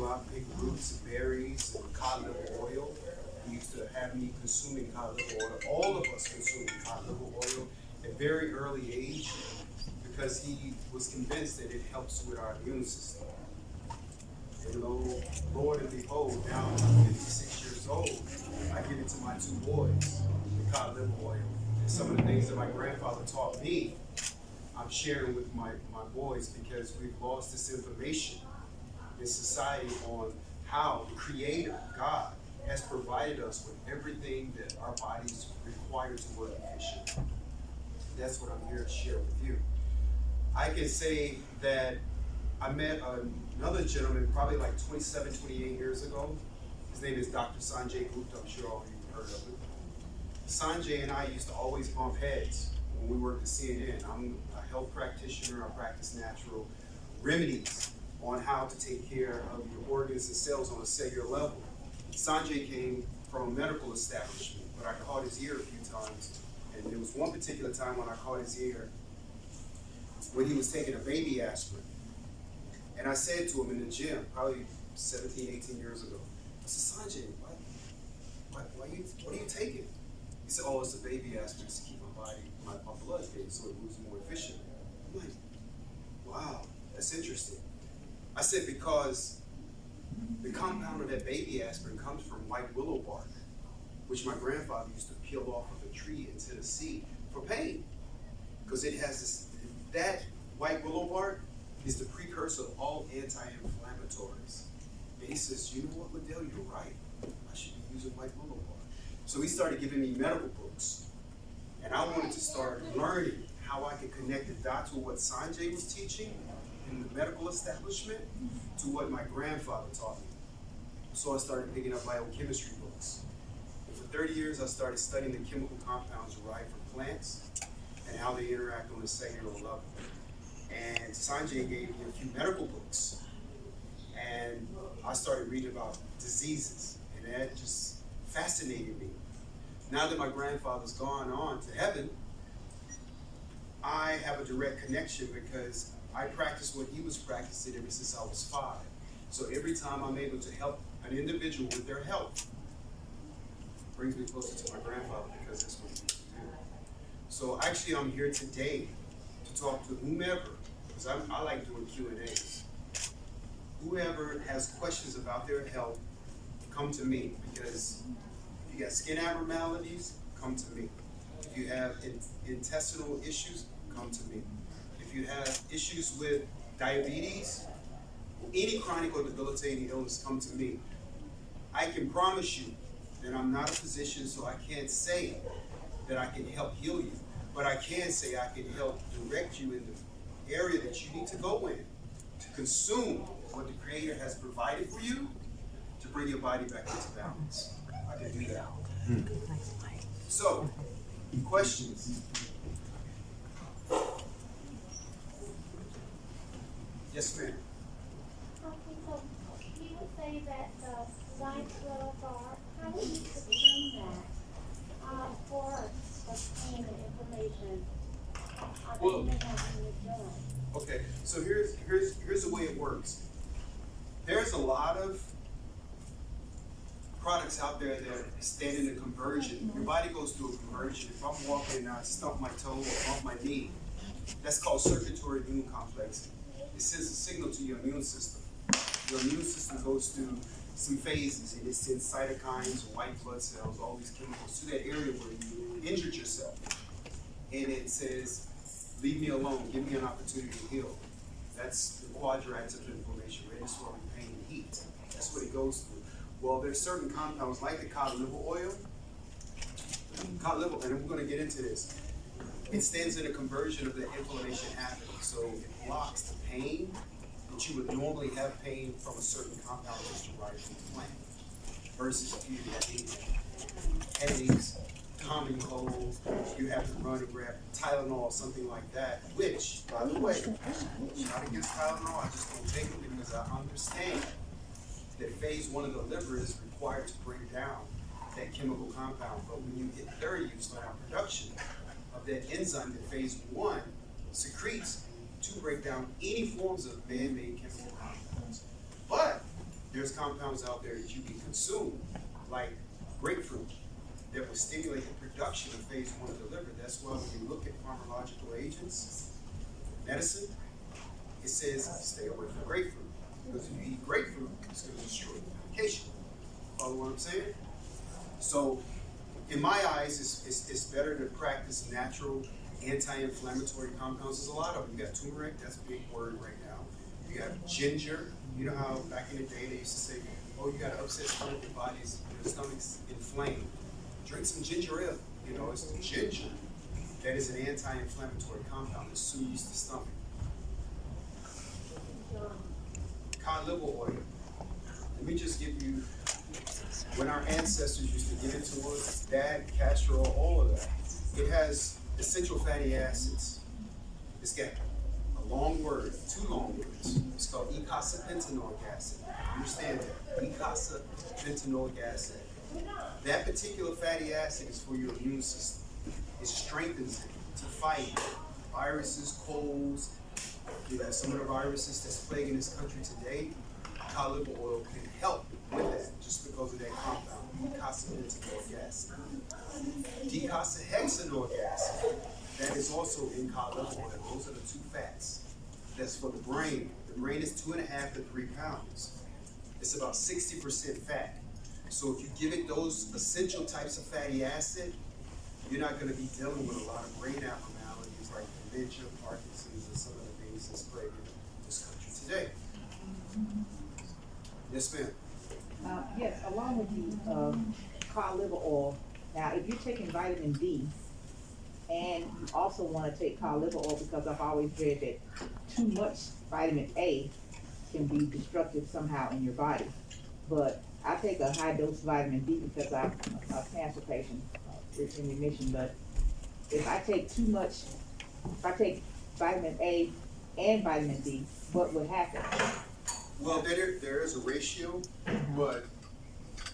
go out and pick roots and berries and cod liver oil. He used to have me consuming cod liver oil, all of us consuming cod liver oil at a very early age because he was convinced that it helps with our immune system. And Lord and behold, now I'm 56 years old, I give it to my two boys, the cod liver oil. And some of the things that my grandfather taught me, I'm sharing with my boys because we've lost this information in society on how the Creator, God, has provided us with everything that our bodies require to work efficiently. That's what I'm here to share with you. I can say that I met another gentleman probably like 27, 28 years ago. His name is Dr. Sanjay Gupta. I'm sure all of you have heard of it. Sanjay and I used to always bump heads when we worked at CNN. I'm a health practitioner. I practice natural remedies on how to take care of your organs and cells on a cellular level. Sanjay came from a medical establishment, but I caught his ear a few times. And there was one particular time when I caught his ear when he was taking a baby aspirin. And I said to him in the gym, probably 17, 18 years ago, I said, Sanjay, what are you taking? He said, oh, it's a baby aspirin to keep my blood getting so it moves more efficiently. I'm like, wow, that's interesting. I said, because the compound of that baby aspirin comes from white willow bark, which my grandfather used to peel off of a tree into the sea for pain. Because it has that white willow bark is the precursor of all anti-inflammatories. And he says, you know what, Ladell, you're right. I should be using white willow bark. So he started giving me medical books. And I wanted to start learning how I could connect the dots with what Sanjay was teaching in the medical establishment to what my grandfather taught me. So I started picking up biochemistry books. And for 30 years, I started studying the chemical compounds derived from plants and how they interact on a cellular level. And Sanjay gave me a few medical books. And I started reading about diseases. And that just fascinated me. Now that my grandfather's gone on to heaven, I have a direct connection because I practiced what he was practicing ever since I was 5. So every time I'm able to help an individual with their health, it brings me closer to my grandfather because that's what he used to do. So actually I'm here today to talk to whomever, because I like doing Q&As. Whoever has questions about their health, come to me, because if you got skin abnormalities, come to me. If you have intestinal issues, come to me. If you have issues with diabetes, any chronic or debilitating illness, come to me. I can promise you that I'm not a physician, so I can't say that I can help heal you, but I can say I can help direct you in the area that you need to go in to consume what the Creator has provided for you to bring your body back into balance. I can do that. So, questions? Yes, ma'am. Okay, so you would say that the white willow bark, how do you consume that for pain and inflammation that you may have in your joint? Okay, so here's the way it works. There's a lot of products out there that stand in a conversion. Your body goes through a conversion. If I'm walking and I stump my toe or bump my knee, that's called circulatory immune complex. It sends a signal to your immune system. Your immune system goes through some phases, and it sends cytokines, white blood cells, all these chemicals to that area where you injured yourself. And it says, leave me alone, give me an opportunity to heal. That's the quadrant of inflammation, redness, swelling, pain, and heat. That's what it goes through. Well, there's certain compounds like the cod liver oil, and we're going to get into this. It stands in a conversion of the inflammation happening. So it blocks the pain that you would normally have pain from a certain compound that's derived from the plant. Versus if you have headaches, common cold, you have to run and grab Tylenol, something like that, which, by the way, not against Tylenol, I just don't take it because I understand that phase 1 of the liver is required to break down that chemical compound. But when you hit 30, you slow down production of that enzyme that phase 1 secretes to break down any forms of man-made chemical compounds. But there's compounds out there that you can consume, like grapefruit, that will stimulate the production of phase 1 of the liver. That's why when you look at pharmacological agents, medicine, it says stay away from grapefruit. Because if you eat grapefruit, it's going to destroy the medication. Follow what I'm saying? So, in my eyes, it's better to practice natural anti-inflammatory compounds. There's a lot of them. You got turmeric, that's a big word right now. You got ginger. You know how back in the day they used to say, oh, you got an upset stomach, your stomach's inflamed. Drink some ginger ale. You know, it's ginger that is an anti-inflammatory compound that soothes the stomach. Cod liver oil. Let me just give you, when our ancestors used to give it to us, dad, castor oil, all of that, it has essential fatty acids. It's got a long word, 2 long words. It's called eicosapentaenoic acid. Understand that? Eicosapentaenoic acid. That particular fatty acid is for your immune system. It strengthens it to fight viruses, colds. You know, some of the viruses that's plaguing this country today, cod liver oil can help with that just because of that compound, eicosapentaenoic acid. Docosahexaenoic acid, that is also in cod liver oil. Those are the 2 fats. That's for the brain. The brain is 2.5 to 3 pounds. It's about 60% fat. So if you give it those essential types of fatty acid, you're not going to be dealing with a lot of brain abnormalities like dementia, Parkinson's, and some of the things that's plaguing this country today. Yes, ma'am. Yes, along with the cod liver oil. Now, if you're taking vitamin D, and you also want to take cod liver oil, because I've always read that too much vitamin A can be destructive somehow in your body. But I take a high dose vitamin D because I'm a cancer patient, it's in remission. But if I take too much, if I take vitamin A and vitamin D, what would happen? Well, there is a ratio, but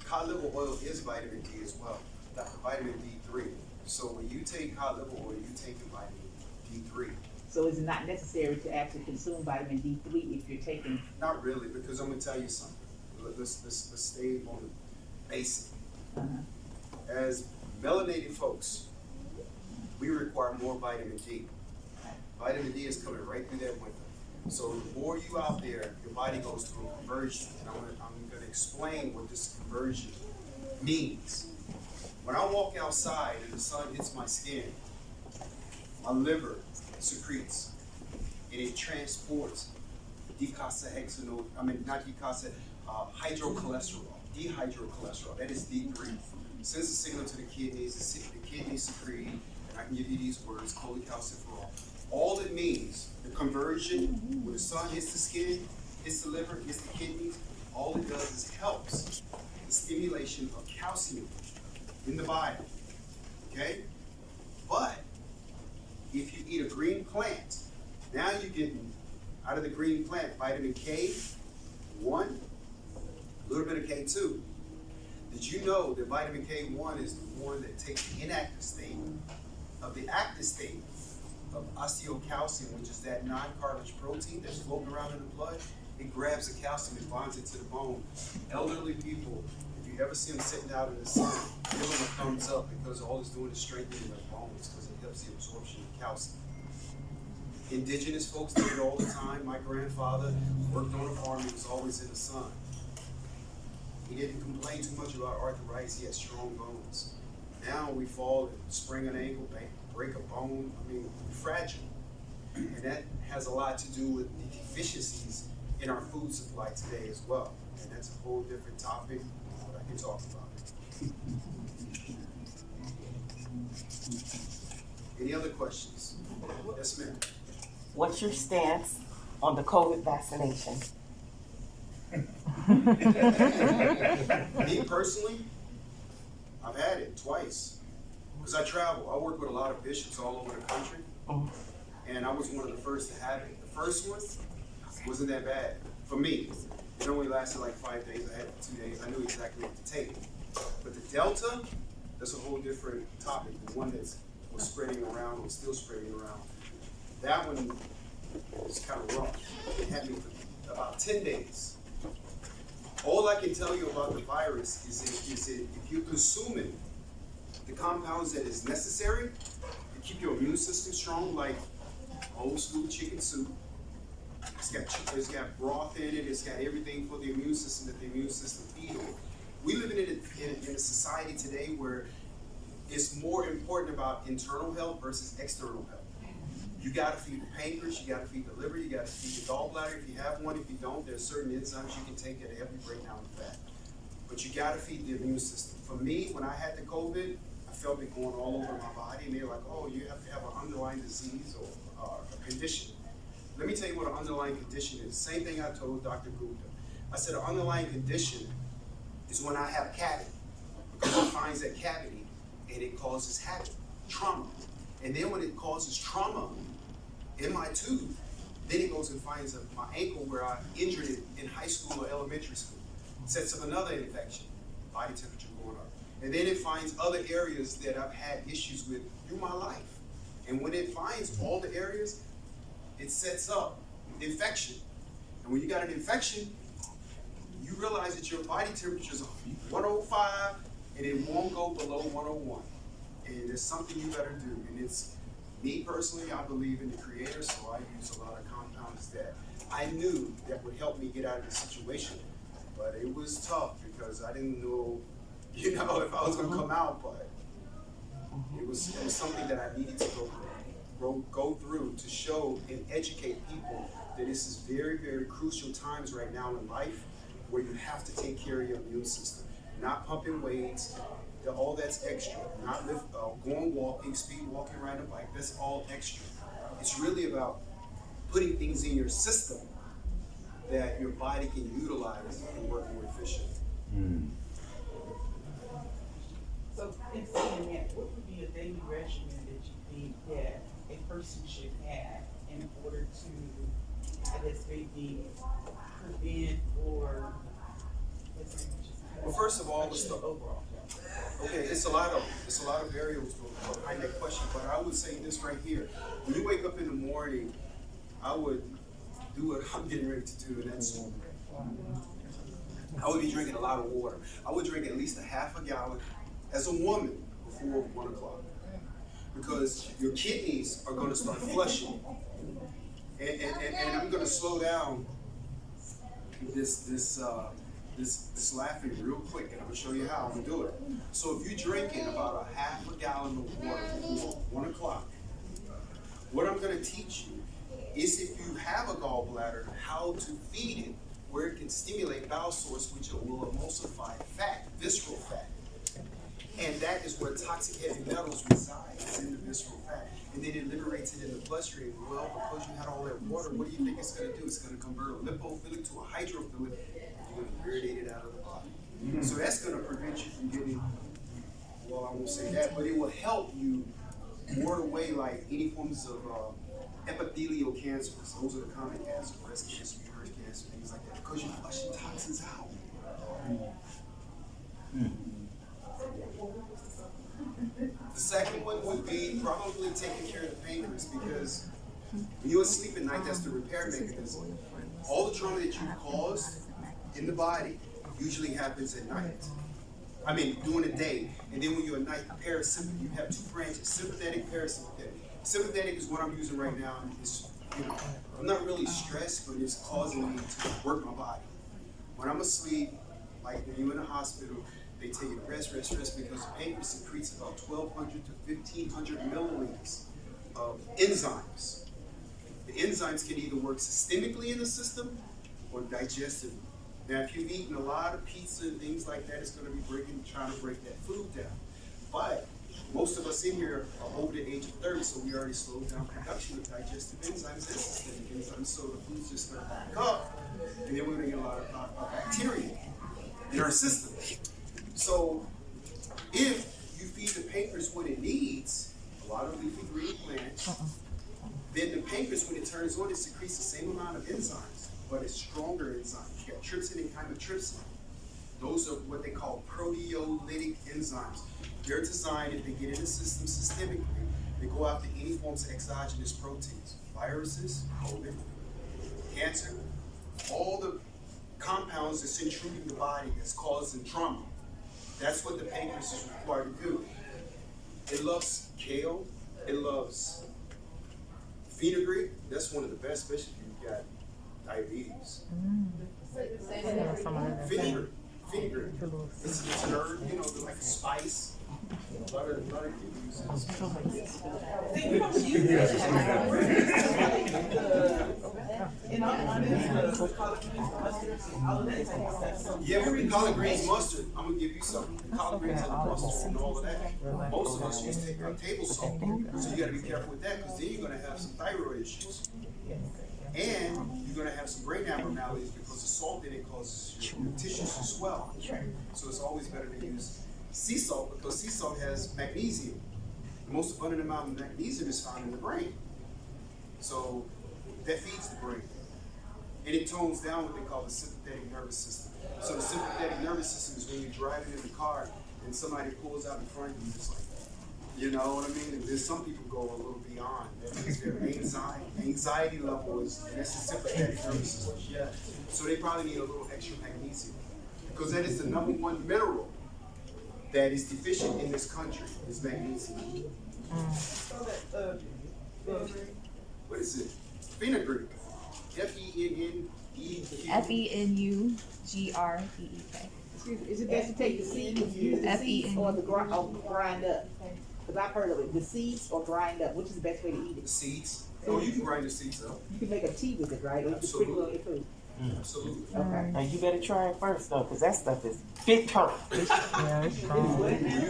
cod liver oil is vitamin D as well, like the vitamin D3. So when you take cod liver oil, you're taking vitamin D3. So is it not necessary to actually consume vitamin D3 if you're taking? Not really, because I'm gonna tell you something. Let's stay on the basic. As melanated folks, we require more vitamin D. Vitamin D is coming right through that window. So the more you out there, your body goes through a conversion. And I'm gonna explain what this conversion means. When I walk outside and the sun hits my skin, my liver secretes and it transports hydrocholesterol, dehydrocholesterol, that is D3. Sends a signal to the kidneys, the kidneys secrete, and I can give you these words, cholecalciferol. All it means, the conversion, when the sun hits the skin, hits the liver, hits the kidneys, all it does is helps the stimulation of calcium in the body, okay? But if you eat a green plant, now you're getting out of the green plant vitamin K1, a little bit of K2. Did you know that vitamin K1 is the one that takes the inactive state of the active state of osteocalcium, which is that non-cartilage protein that's floating around in the blood? It grabs the calcium and bonds it to the bone. Elderly people, if you ever see them sitting out in the sun, give them a thumbs up, because all it's doing is strengthening their bones, because it helps the absorption of calcium. Indigenous folks did it all the time. My grandfather worked on a farm. He was always in the sun. He didn't complain too much about arthritis. He had strong bones. Now we fall and sprain an ankle, break a bone. I mean, we're fragile. And that has a lot to do with the deficiencies in our food supply today as well. And that's a whole different topic that I can talk about. Any other questions? Yes, ma'am. What's your stance on the COVID vaccination? Me personally, I've had it twice. Because I travel. I work with a lot of bishops all over the country. And I was one of the first to have it. The first one wasn't that bad for me. It only lasted like 5 days. I had it for 2 days. I knew exactly what to take. But the Delta, that's a whole different topic. The one that was spreading around, was still spreading around. That one was kind of rough. It had me for about 10 days. All I can tell you about the virus is that if you're consuming the compounds that is necessary to keep your immune system strong, like old school chicken soup, it's got broth in it, it's got everything for the immune system that the immune system feeds on. We live in a society today where it's more important about internal health versus external health. You gotta feed the pancreas, you gotta feed the liver, you gotta feed the gallbladder if you have one. If you don't, there's certain enzymes you can take that help you break down the fat. But you gotta feed the immune system. For me, when I had the COVID, I felt it going all over my body, and they're like, oh, you have to have an underlying disease or a condition. Let me tell you what an underlying condition is. Same thing I told Dr. Gupta. I said an underlying condition is when I have cavity, because it finds that cavity and it causes habit, trauma. And then when it causes trauma in my tooth, then it goes and finds my ankle where I injured it in high school or elementary school. Sets up another infection, body temperature going up. And then it finds other areas that I've had issues with through my life. And when it finds all the areas, it sets up infection. And when you got an infection, you realize that your body temperature is 105 and it won't go below 101. And there's something you better do. And it's me personally, I believe in the creator, so I use a lot of compounds that I knew that would help me get out of the situation. But it was tough because I didn't know, if I was gonna come out, but it was something that I needed to go through to show and educate people that this is very, very crucial times right now in life where you have to take care of your immune system. Not pumping weights, all that's extra. Not going walking, speed walking, riding a bike, that's all extra. It's really about putting things in your system that your body can utilize and work more efficiently. So in saying that, what would be a daily regimen that you think that a person should have in order to, I guess, maybe prevent or Well, first of all, overall? okay, it's a lot of variables behind that question, but I would say this right here. When you wake up in the morning, I would do what I'm getting ready to do, and that's I would be drinking a lot of water. I would drink at least a half a gallon as a woman before 1 o'clock, because your kidneys are going to start flushing, and I'm going to slow down this laughing real quick, and I'm gonna show you how I'm gonna do it. So if you're drinking about a half a gallon of water before 1 o'clock, what I'm gonna teach you is if you have a gallbladder, how to feed it where it can stimulate bowel source, which will emulsify fat, visceral fat. And that is where toxic heavy metals reside, it's in the visceral fat. And then it liberates it in the bloodstream. Well, because you had all that water, what do you think it's gonna do? It's gonna convert a lipophilic to a hydrophilic. You're gonna irritate it out of the body. So that's gonna prevent you from getting, well, I won't say that, but it will help you ward away like any forms of epithelial cancers. Those are the common cancers, breast cancer, uterus cancer, things like that, because you're flushing toxins out. The second one would be probably taking care of the pancreas, because when you're asleep at night, that's the repair mechanism. All the trauma that you caused in the body usually happens at night. I mean, during the day, and then when you're at night, parasympathetic, you have two branches, sympathetic, parasympathetic. Sympathetic is what I'm using right now. It's, I'm not really stressed, but it's causing me to work my body. When I'm asleep, like when you're in the hospital, they tell you rest, because the pancreas secretes about 1,200 to 1,500 milliliters of enzymes. The enzymes can either work systemically in the system or digestively. Now, if you've eaten a lot of pizza and things like that, it's going to be trying to break that food down. But most of us in here are over the age of 30, so we already slowed down production of digestive enzymes and systemic enzymes, so the food's just going to back up, and then we're going to get a lot of bacteria in our system. So if you feed the pancreas what it needs, a lot of leafy green plants, then the pancreas, when it turns on, it secretes the same amount of enzymes, but it's stronger enzymes. You have trypsin and chymotrypsin. Those are what they call proteolytic enzymes. They're designed, if they get in the system systemically, they go after any forms of exogenous proteins, viruses, COVID, cancer, all the compounds cells that's intruding the body that's causing trauma. That's what the pancreas is required to do. It loves kale. It loves fenugreek. That's one of the best, especially if you've got diabetes. Fenugreek. Fenugreek. It's an herb, you know, like a spice. A lot of people use it. See, we don't use it. In all honesty, the collard greens, mustard, all of that type of stuff. Yeah, but the collard greens mustard, I'm gonna give you something. The collard greens and the mustard and all of that. Most of us use table salt, so you gotta be careful with that, because then you're gonna have some thyroid issues. And you're gonna have some brain abnormalities because the salt in it causes your tissues to swell. So it's always better to use sea salt, because sea salt has magnesium. The most abundant amount of magnesium is found in the brain. So that feeds the brain. And it tones down what they call the sympathetic nervous system. So the sympathetic nervous system is when you're driving in the car and somebody pulls out in front of you, just like that. You know what I mean? And then some people go a little beyond. That means their anxiety level is, and that's the sympathetic nervous system. Yeah. So they probably need a little extra magnesium, because that is the #1 mineral that is deficient in this country, is magnesium. So that, What is it? Fenugreek. F-E-N-N-E-Q. FENUGREEK. Is it best to take the seeds, the seeds or grind up? Because I've heard of it, the seeds or grind up. Which is the best way to eat The it? seeds. Oh, you can grind the seeds up. You can make a tea with it, right? Or you can sprinkle it on your food. Absolutely. Okay. Now you better try it first though, cause that stuff is bitter. You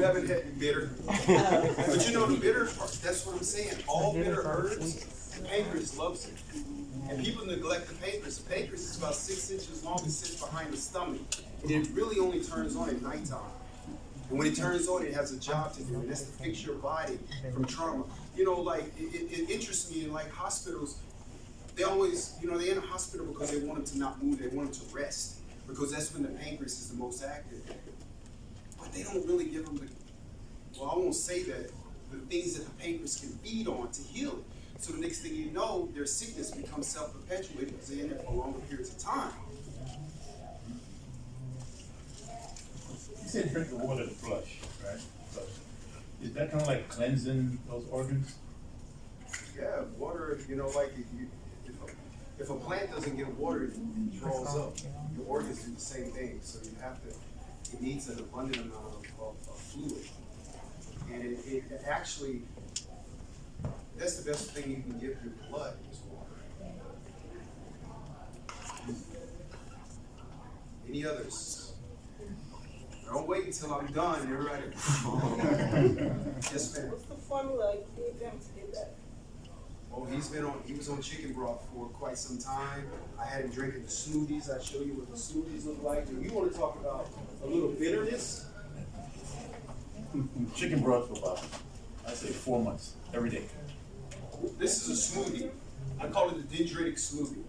haven't had bitter. But you know the bitter part, that's what I'm saying. All bitter herbs, the pancreas loves it. And people neglect the pancreas. The pancreas is about 6 inches long and sits behind the stomach. And it really only turns on at nighttime. And when it turns on, it has a job to do, and that's to fix your body from trauma. You know, like, it interests me in like hospitals. They always, you know, they're in a hospital because they want them to not move, they want them to rest, because that's when the pancreas is the most active. But they don't really give them well, I won't say that, the things that the pancreas can feed on to heal it. So the next thing you know, their sickness becomes self-perpetuated because they're in there for longer periods of time. You said drink the water to flush, right? So is that kind of like cleansing those organs? Yeah, water, you know, like if a plant doesn't get watered, it draws up. Your organs do the same thing, so you have to, it needs an abundant amount of fluid. And it actually, that's the best thing you can give your blood is water. Any others? Don't wait until I'm done and everybody. Yes, ma'am. what's the formula you gave them to get that? Oh, he was on chicken broth for quite some time. I had him drinking the smoothies. I show you what the smoothies look like. And you want to talk about a little bitterness? Chicken broth for about, I'd say 4 months, every day. This is a smoothie. I call it the dendritic smoothie.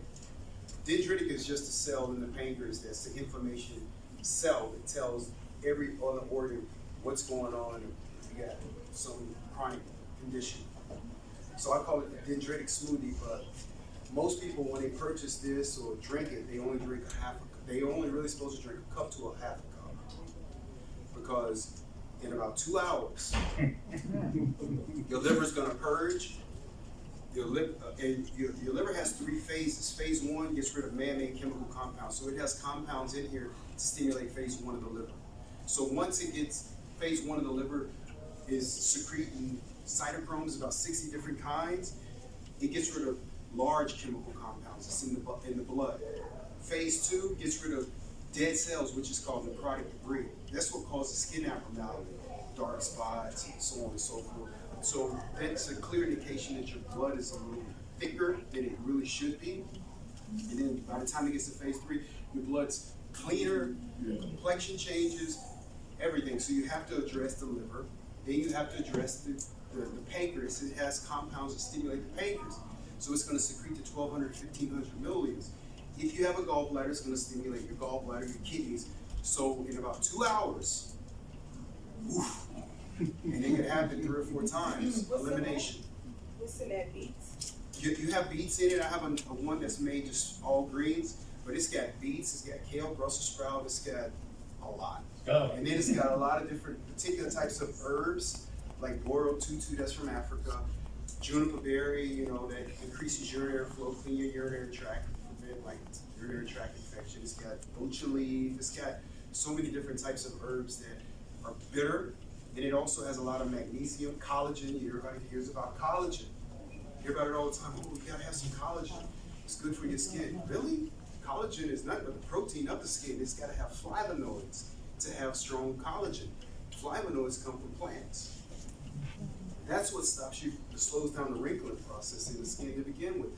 Dendritic is just a cell in the pancreas that's the inflammation cell that tells every other organ what's going on if you got some chronic condition. So I call it the dendritic smoothie, but most people, when they purchase this or drink it, they only drink a half a cup. They only really supposed to drink a cup to a half a cup. Because in about 2 hours, your liver's gonna purge. Your liver has 3 phases. Phase 1 gets rid of man-made chemical compounds. So it has compounds in here to stimulate phase 1 of the liver. So once it gets, phase 1 of the liver is secreting cytochromes, about 60 different kinds. It gets rid of large chemical compounds that's in the blood. Phase 2 gets rid of dead cells, which is called necrotic debris. That's what causes skin abnormality, dark spots, and so on and so forth. So that's a clear indication that your blood is a little thicker than it really should be. And then by the time it gets to phase 3, your blood's cleaner, your complexion changes, everything. So you have to address the liver. Then you have to address the pancreas. It has compounds that stimulate the pancreas. So it's going to secrete to 1,200, 1,500 milliliters. If you have a gallbladder, it's going to stimulate your gallbladder, your kidneys. So in about 2 hours, oof, and it could happen 3 or 4 times, elimination. What's in that beets? You have beets in it. I have a one that's made just all greens, but it's got beets. beets, it's got kale, Brussels sprout, it's got a lot. Oh, And then it's got a lot of different particular types of herbs, like Boro tutu, that's from Africa. Juniper berry, you know, that increases urinary flow, clean your urinary tract, prevent like urinary tract infection. It's got ocha leaf, it's got so many different types of herbs that are bitter. And it also has a lot of magnesium, collagen. Everybody hears about collagen. You hear about it all the time. Oh, you gotta have some collagen. It's good for your skin. Really? Collagen is nothing but the protein of the skin. It's gotta have flavonoids to have strong collagen. Flavonoids come from plants. That's what stops you, slows down the wrinkling process in the skin to begin with.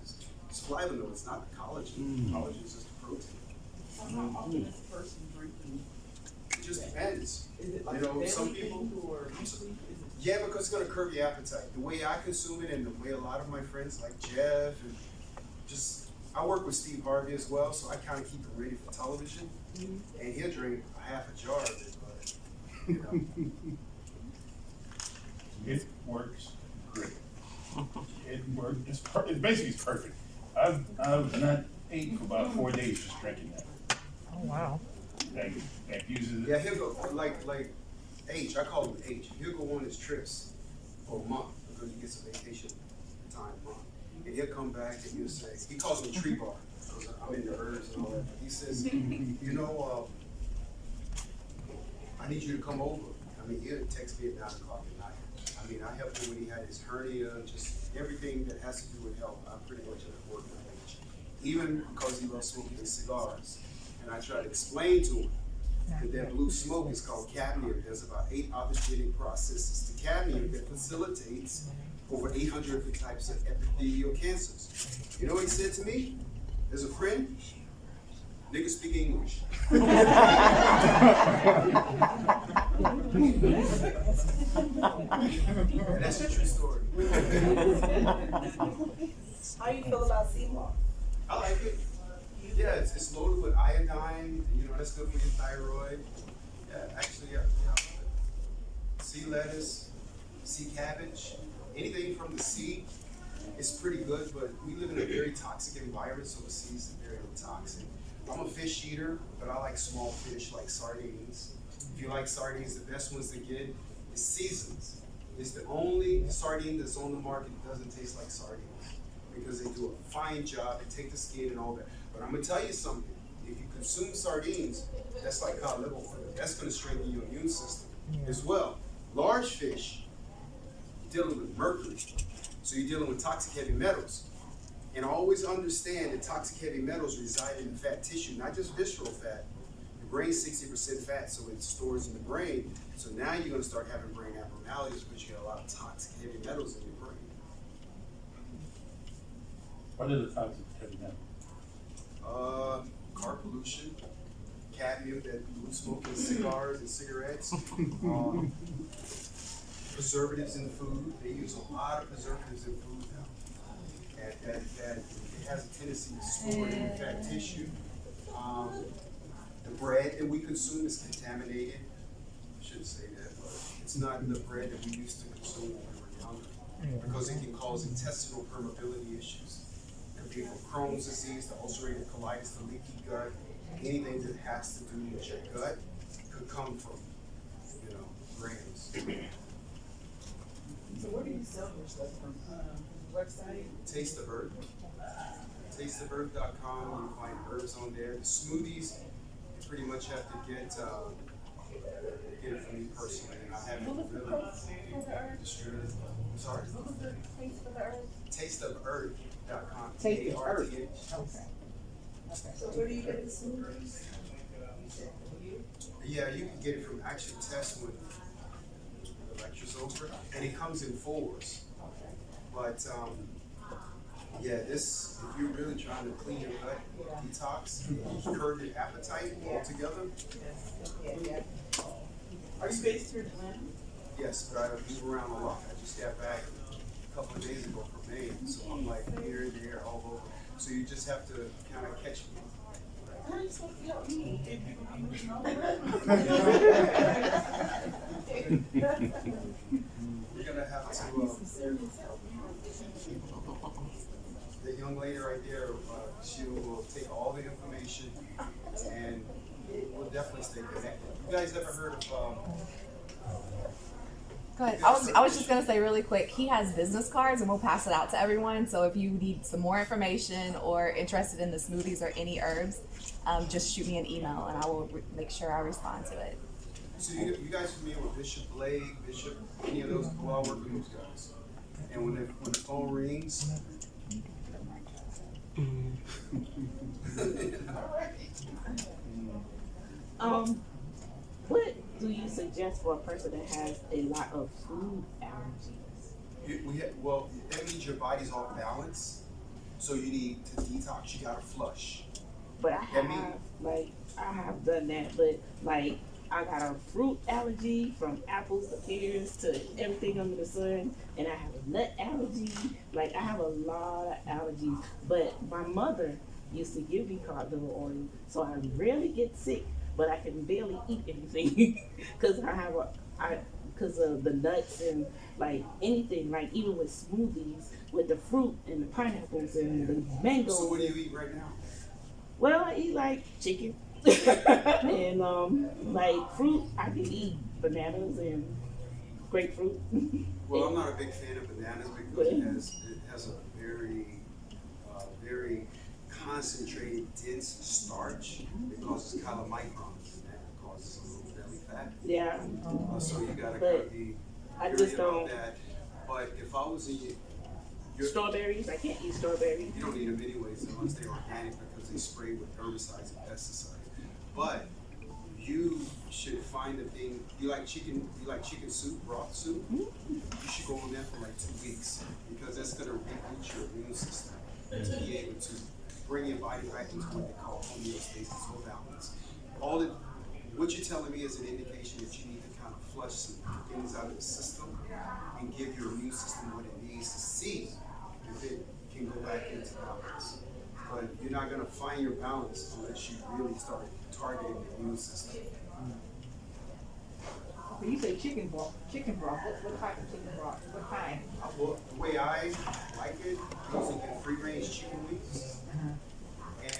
It's flavonoids, not the collagen. Collagen is just the protein. So how often is a person drinking? It just depends. Is it like You know, a daily some thing people- or weekly? Is it Yeah, because it's gonna curb your appetite. The way I consume it and the way a lot of my friends like Jeff and just, I work with Steve Harvey as well, so I kind of keep it ready for television. And he'll drink a half a jar of it, but, you know. it works great. It works, it's basically it's perfect. I've not ate for about 4 days just drinking that. Oh, wow. Like uses Yeah, it. he'll go, like H, I call him H, he'll go on his trips for a month because he gets a vacation time a month. And he'll come back and he'll say, he calls me tree bar, because I'm into herbs and all that. But he says, you know, I need you to come over. I mean, he'll text me at 9 o'clock at night. I mean, I helped him when he had his hernia, just everything that has to do with health. I'm pretty much at the work with H. Even because he loves smoking cigars. And I try to explain to him that blue smoke is called cadmium. There's about 8 oxygenating processes to cadmium that facilitates over 800 different types of epithelial cancers. You know what he said to me? As a friend, niggas speak English. And that's a true story. How you feel about sea moss? I like it. Yeah, it's loaded with iodine, you know, that's good for your thyroid. Yeah, actually, yeah. Sea lettuce, sea cabbage, anything from the sea is pretty good, but we live in a very toxic environment, so the sea is very toxic. I'm a fish eater, but I like small fish like sardines. If you like sardines, the best ones to get is seasons. It's the only sardine that's on the market that doesn't taste like sardines because they do a fine job, they take the skin and all that. But I'm gonna tell you something, if you consume sardines, that's like cod liver oil. That's gonna strengthen your immune system as well. Large fish, you're dealing with mercury, so you're dealing with toxic heavy metals. And always understand that toxic heavy metals reside in the fat tissue, not just visceral fat. The brain's 60% fat, so it stores in the brain. So now you're gonna start having brain abnormalities because you got a lot of toxic heavy metals in your brain. What are the toxic heavy metals? Car pollution, cadmium that blue smoke in cigars and cigarettes, preservatives in food. They use a lot of preservatives in food now. And that it has a tendency to store in the fat tissue. The bread that we consume is contaminated. I shouldn't say that, but it's not the bread that we used to consume when we were younger because it can cause intestinal permeability issues. It could be from Crohn's disease, the ulcerative colitis, the leaky gut, anything that has to do with your gut could come from, you know, grains. So where do you sell your stuff from? Website? Taste of Earth. Tasteofearth.com, you can find herbs on there. The smoothies, you pretty much have to get it from me personally, and I haven't really distributed. I'm sorry? Taste for the earth. Tasteofearth.com. Taste of Earth. TARTH. Okay. Okay. So where do you get the smoothies? Yeah, you can get it from Actual Test when the lecture's over, and it comes in fours. But yeah, this, if you're really trying to clean your gut, detox, curb your appetite altogether, Are you based here in Atlanta? yes, but I move around a lot. I just got back a couple of days ago from Maine, so I'm like here and there, all over. So you just have to kind of catch me. How are you supposed to help me if you can be moving over? We're gonna have to, Some serious help. the young lady right there, she will take all the information definitely stay connected. You guys ever heard of, Go ahead. I was just gonna say really quick. He has business cards, and we'll pass it out to everyone. So if you need some more information or interested in the smoothies or any herbs, just shoot me an email, and I will make sure I respond to it. so you guys familiar with Bishop Blake, Bishop, any of those? Well, I work with those guys. And when the phone rings, What do you suggest for a person that has a lot of food allergies? well, that means your body's off balance. So you need to detox. You gotta flush. But I That have done that, but like I got a fruit allergy from apples to pears to everything under the sun, and I have a nut allergy. Like I have a lot of allergies. But my mother used to give me cod liver oil, so I rarely get sick, but I can barely eat anything because because of the nuts and like anything, like even with smoothies, with the fruit and the pineapples and the mangoes. So what do you eat right now? Well, I eat like chicken and like fruit. I can eat bananas and grapefruit. Well, I'm not a big fan of bananas because it has a very concentrated, dense starch. It causes chylomicrons, and that causes a little belly fat. Yeah. So you gotta But be I leery just about don't. that. But if I was in you, Strawberries, I can't eat strawberries. you don't eat them anyways unless they're organic because they spray with herbicides and pesticides. But you should find a thing. You like chicken soup, broth soup? You should go on that for like 2 weeks because that's gonna reboot your immune system to be able to bring your body back into what they call homeostasis or balance. What you're telling me is an indication that you need to kind of flush some things out of the system and give your immune system what it needs to see if it can go back into balance. But you're not gonna find your balance unless you really start targeting the immune system. When you say chicken broth, what type of chicken broth? What kind? Well, the way I like it, I usually get free range chicken wings.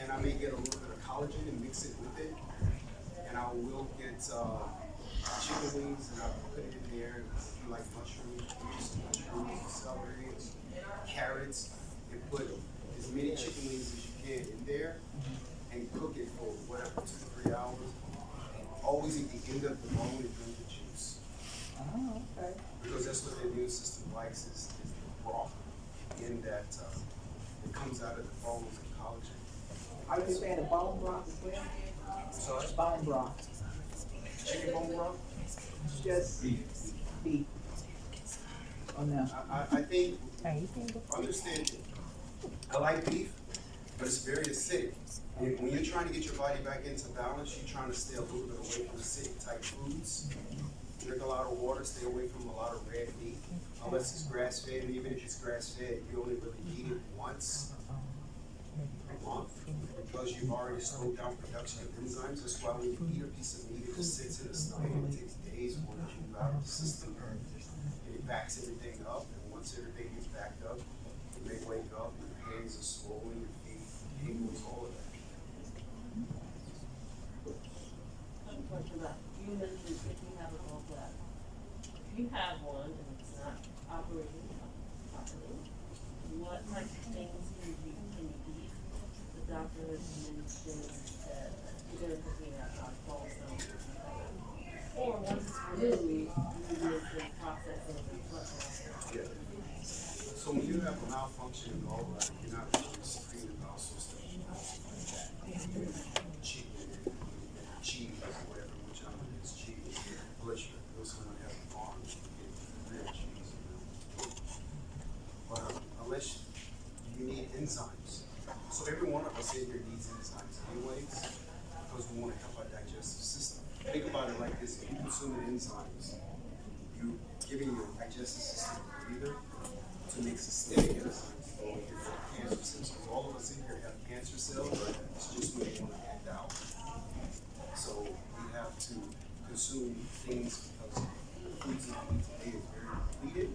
And I may get a little bit of collagen and mix it with it. And I will get chicken wings and I'll put it in there. If you like mushrooms, celery, carrots, and put as many chicken wings as you can in there and cook it for whatever, 2 to 3 hours. Always at the end of the bone and drink the juice. Oh, okay. Because that's what the immune system likes is the broth in that it comes out of the bones and collagen. Are you saying the bone broth as well? Sorry? Bone broth. Chicken bone broth? Just beef. Oh no. I think, understand, I like beef, but it's very acidic. And when you're trying to get your body back into balance, you're trying to stay a little bit away from acidic type foods. Drink a lot of water, stay away from a lot of red meat, unless it's grass fed. And even if it's grass fed, you only really eat it once a month because you've already slowed down production of enzymes. That's why when you eat a piece of meat, it just sits in the stomach and it takes days for it to move out of the system. And it backs everything up, and once everything gets backed up, you may wake up and your hands are swollen, your feet, tingles, all of that. You mentioned if you have a gallbladder. If you have one and it's not operating properly, what type of things can you eat? The doctor has mentioned that you're going to be at balsam. Or once it's removed, you need to process it with blood pressure. Yeah. So when you have a malfunction in gallbladder, you're not really secreting the bowel system. Chicken, cheese, whatever, which I don't know is cheese. Unless someone has a farm, you get real cheese. But unless you need enzymes. So every one of us in here needs enzymes anyways, because we want to help our digestive system. Think about it like this: if you consume enzymes, you're giving your digestive system a breather to make systemic enzymes go into your cancer cells. Because all of us in here have cancer cells, it's just when they want to act out. So we have to consume things because the foods that we eat today is very depleted.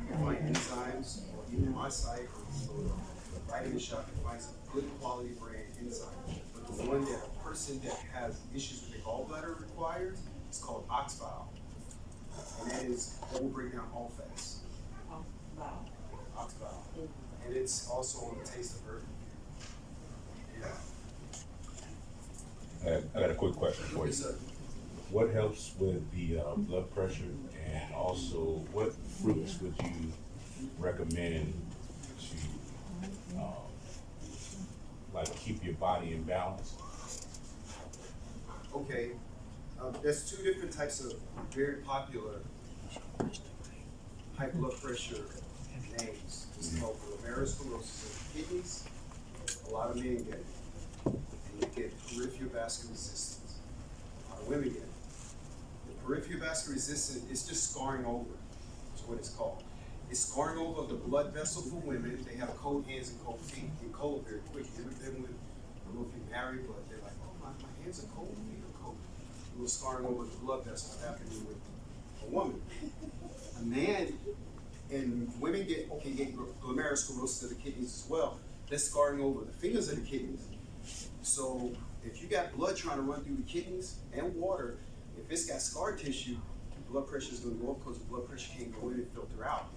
You can find enzymes, or even my site, or you go to the vitamin shop and find some good quality brand enzyme. But the one that a person person that has issues with the gallbladder requires, it's called ox bile. And that will break down all fats. Wow. Ox bile. And it's also on the taste of earth. Yeah. I got a quick question for you. Yes, sir. What helps with the blood pressure, and also what fruits would you recommend to like keep your body in balance? Okay, there's two different types of very popular high blood pressure names. It's called glomerulosclerosis of the kidneys. A lot of men get it. And you get peripheral vascular resistance. A lot of women get it. The peripheral vascular resistance is just scarring over, is what it's called. It's scarring over the blood vessel for women. They have cold hands and cold feet, and cold very quick. I don't know if you're married, but they're like, oh, my hands are cold, feet are cold. A little scarring over the blood vessels happening with a woman. A man and women can get glomerulosclerosis of the kidneys as well. That's scarring over the fingers of the kidneys. So if you got blood trying to run through the kidneys and water, if it's got scar tissue, blood pressure is going to go up because the blood pressure can't go in and filter out.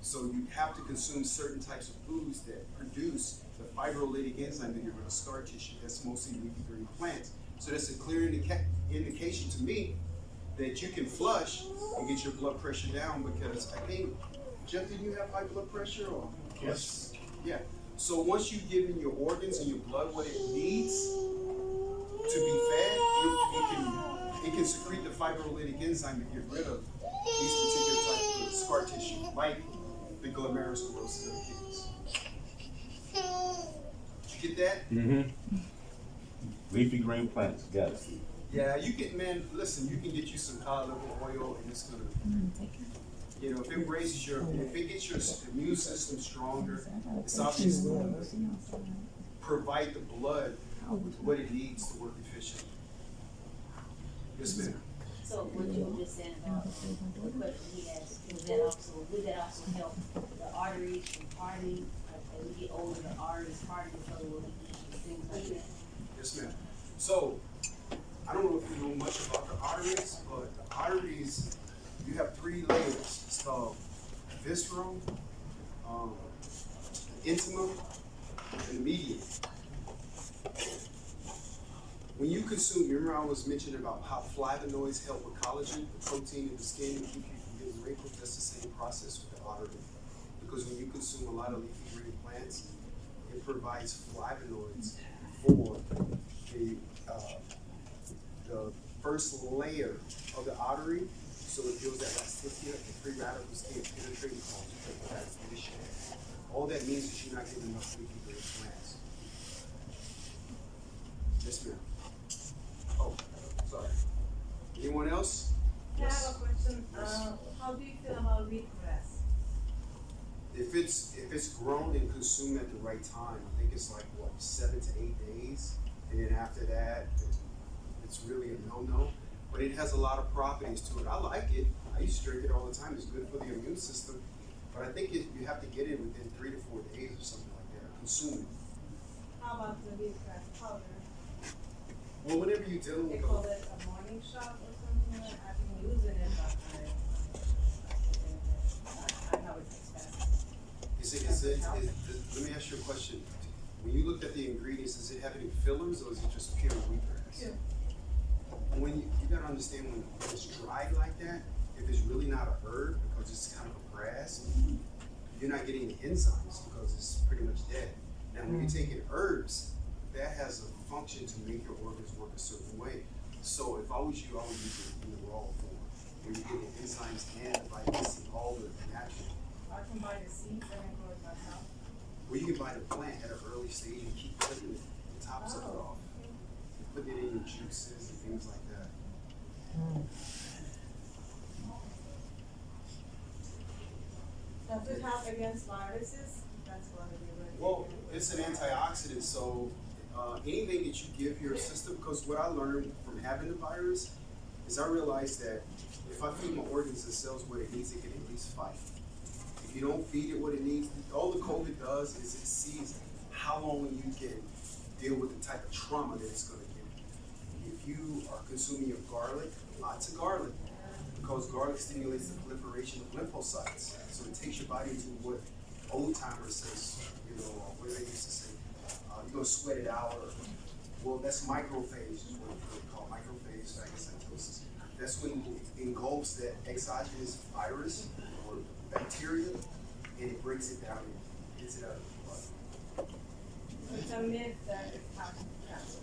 So you have to consume certain types of foods that produce the fibrolytic enzyme that get rid of scar tissue. That's mostly leafy green plants. So that's a clear indication to me that you can flush and get your blood pressure down, because I think, Jeff, did you have high blood pressure? Or? Yes. Yeah. So once you've given your organs and your blood what it needs to be fed, it can secrete the fibrolytic enzyme to get rid of these particular types of scar tissue, like the glomerulosclerosis of the kidneys. Did you get that? Mm-hmm. Leafy green plants, got it. Yeah, you can, man, listen, you can get you some cod liver oil, and it's gonna, you know, if it raises if it gets your immune system stronger, it's obviously gonna provide the blood with what it needs to work efficiently. Yes, ma'am. So what you were just saying about the question he asked, would that also help the arteries from hardening? Like as we get older, the arteries harden, so will we eat things like that? Yes, ma'am. So, I don't know if you know much about the arteries, but the arteries, you have three layers. It's called visceral, intima, and the median. When you consume, you remember I was mentioning about how flavonoids help with collagen, the protein in the skin, and keep you from getting wrinkles. That's the same process with the artery. Because when you consume a lot of leafy green plants, it provides flavonoids for the first layer of the artery, so it builds that elasticity. The free radicals can't penetrate and cause radication. All that means is you're not getting enough leafy green plants. Yes, ma'am. Oh, sorry. Anyone else? I have a question. How do you feel about wheatgrass? If it's grown and consumed at the right time, I think it's like what, 7 to 8 days, and then after that, it's really a no-no. But it has a lot of properties to it. I like it. I used to drink it all the time. It's good for the immune system. But I think you have to get it within 3 to 4 days or something like that. Consume it. How about the wheatgrass powder? Well, whenever you're dealing They with call it a morning shot or something. I've been using it, but I know it's expensive. let me ask you a question. When you looked at the ingredients, does it have any fillers or is it just pure wheatgrass? Pure. When you gotta understand when it's dried like that, if it's really not a herb because it's kind of a grass, you're not getting the enzymes because it's pretty much dead. Now, when you're taking herbs, that has a function to make your organs work a certain way. So if I was you, I would use it in the raw form, where you get the enzymes and the vitamin C, all the natural. I can buy the seeds and grow it myself. Or you can buy the plant at an early stage and keep cutting the tops of it off. And put it in your juices and things like that. Does it help against viruses? That's what it is. Well, it's an antioxidant, so anything that you give your system, because what I learned from having the virus is I realized that if I feed my organs and cells what it needs, it can at least fight. If you don't feed it what it needs, all the COVID does is it sees how long you can deal with the type of trauma that it's gonna give you. If you are consuming your garlic, lots of garlic, because garlic stimulates the proliferation of lymphocytes. So it takes your body to what old timers says, you know, what do they used to say? You're gonna sweat it out, or, well, that's microphage, is what they call microphage phagocytosis. That's when it engulfs that exogenous virus or bacteria, and it breaks it down and gets it out of the blood. It's a myth that it's not cancer.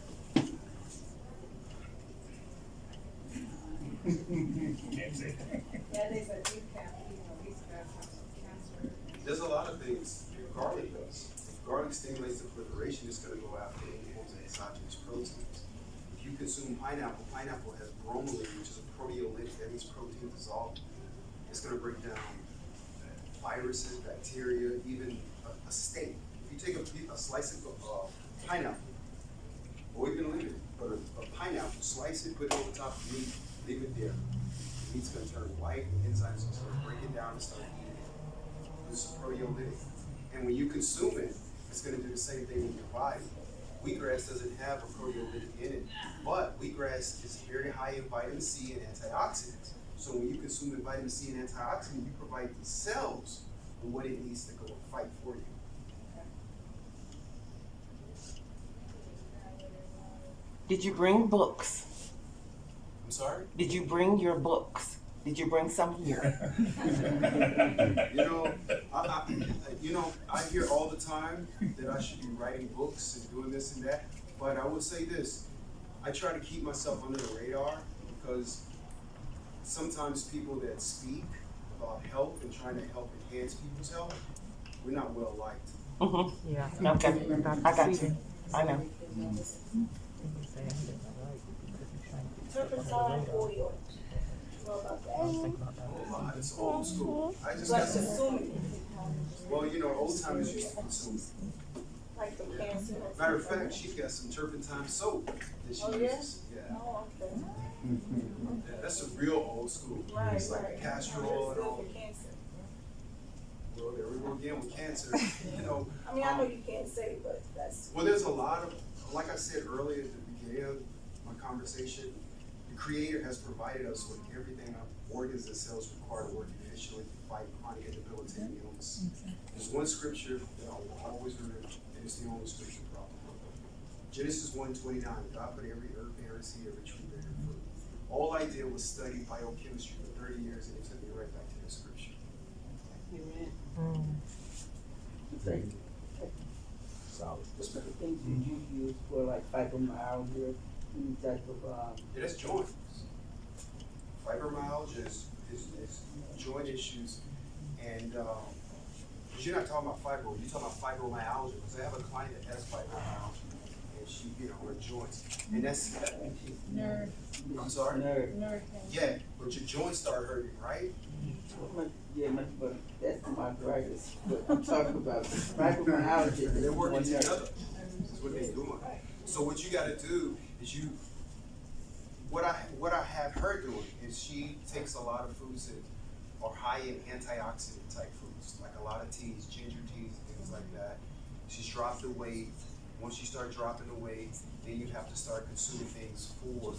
Can't say that. Yeah, they said you can't, these guys have some cancer. There's a lot of things garlic does. If garlic stimulates the proliferation, it's gonna go after any forms of exogenous proteins. If you consume pineapple, pineapple has bromelain, which is a proteolytic, that means protein dissolved. It's gonna break down viruses, bacteria, even a steak. If you take a slice of pineapple, or even leave it, but a pineapple, slice it, put it over top of meat, leave it there. The meat's gonna turn white, and enzymes are gonna break it down and start eating it. It's a proteolytic. And when you consume it, it's gonna do the same thing in your body. Wheatgrass doesn't have a proteolytic in it, but wheatgrass is very high in vitamin C and antioxidants. So when you consume the vitamin C and antioxidant, you provide the cells with what it needs to go and fight for you. Did you bring books? I'm sorry? Did you bring your books? Did you bring some here? I hear all the time that I should be writing books and doing this and that, but I will say this, I try to keep myself under the radar because sometimes people that speak about health and trying to help enhance people's health, we're not well liked. Mm-hmm. Yeah. Okay. I got you. I know. Turpentine oil. Know about that? Oh, it's old school. I just Like got some. consuming, Well, old timers used to consume. like the cancer. Matter of fact, she got some turpentine soap that she Oh, yeah? uses. Yeah. Oh, okay. Yeah, that's a real old school. Right, It's like right. castor oil and It's all. good for cancer. Well, there we go again with cancer. I mean, I know you can't say, but that's. Well, there's a lot of, like I said earlier at the beginning of my conversation, the Creator has provided us with everything our organs and cells require to work efficiently to fight chronic and debilitating illness. There's one scripture that I will always remember, and it's the only scripture problem. Genesis 1:29, God put every herb bearing seed, every tree bearing fruit. All I did was study biochemistry for 30 years, and it took me right back to the scripture. Amen. Solid. What type of things did you use for like fibromyalgia, any type of, Yeah, that's joints. Fibromyalgia is joint issues, and because you're not talking about fibro, you're talking about fibromyalgia. Because I have a client that has fibromyalgia, and she, her joints, and that's Nerve. I'm sorry. nerve? Nerve. Yeah, but your joints start hurting, right? Yeah, but that's my arthritis, but I'm talking about fibromyalgia. They're working One nerve. together. That's what they're doing. So what you got to do is what I have her doing is she takes a lot of foods that are high in antioxidant type foods, like a lot of teas, ginger teas, things like that. She's dropped the weight. Once you start dropping the weight, then you have to start consuming things for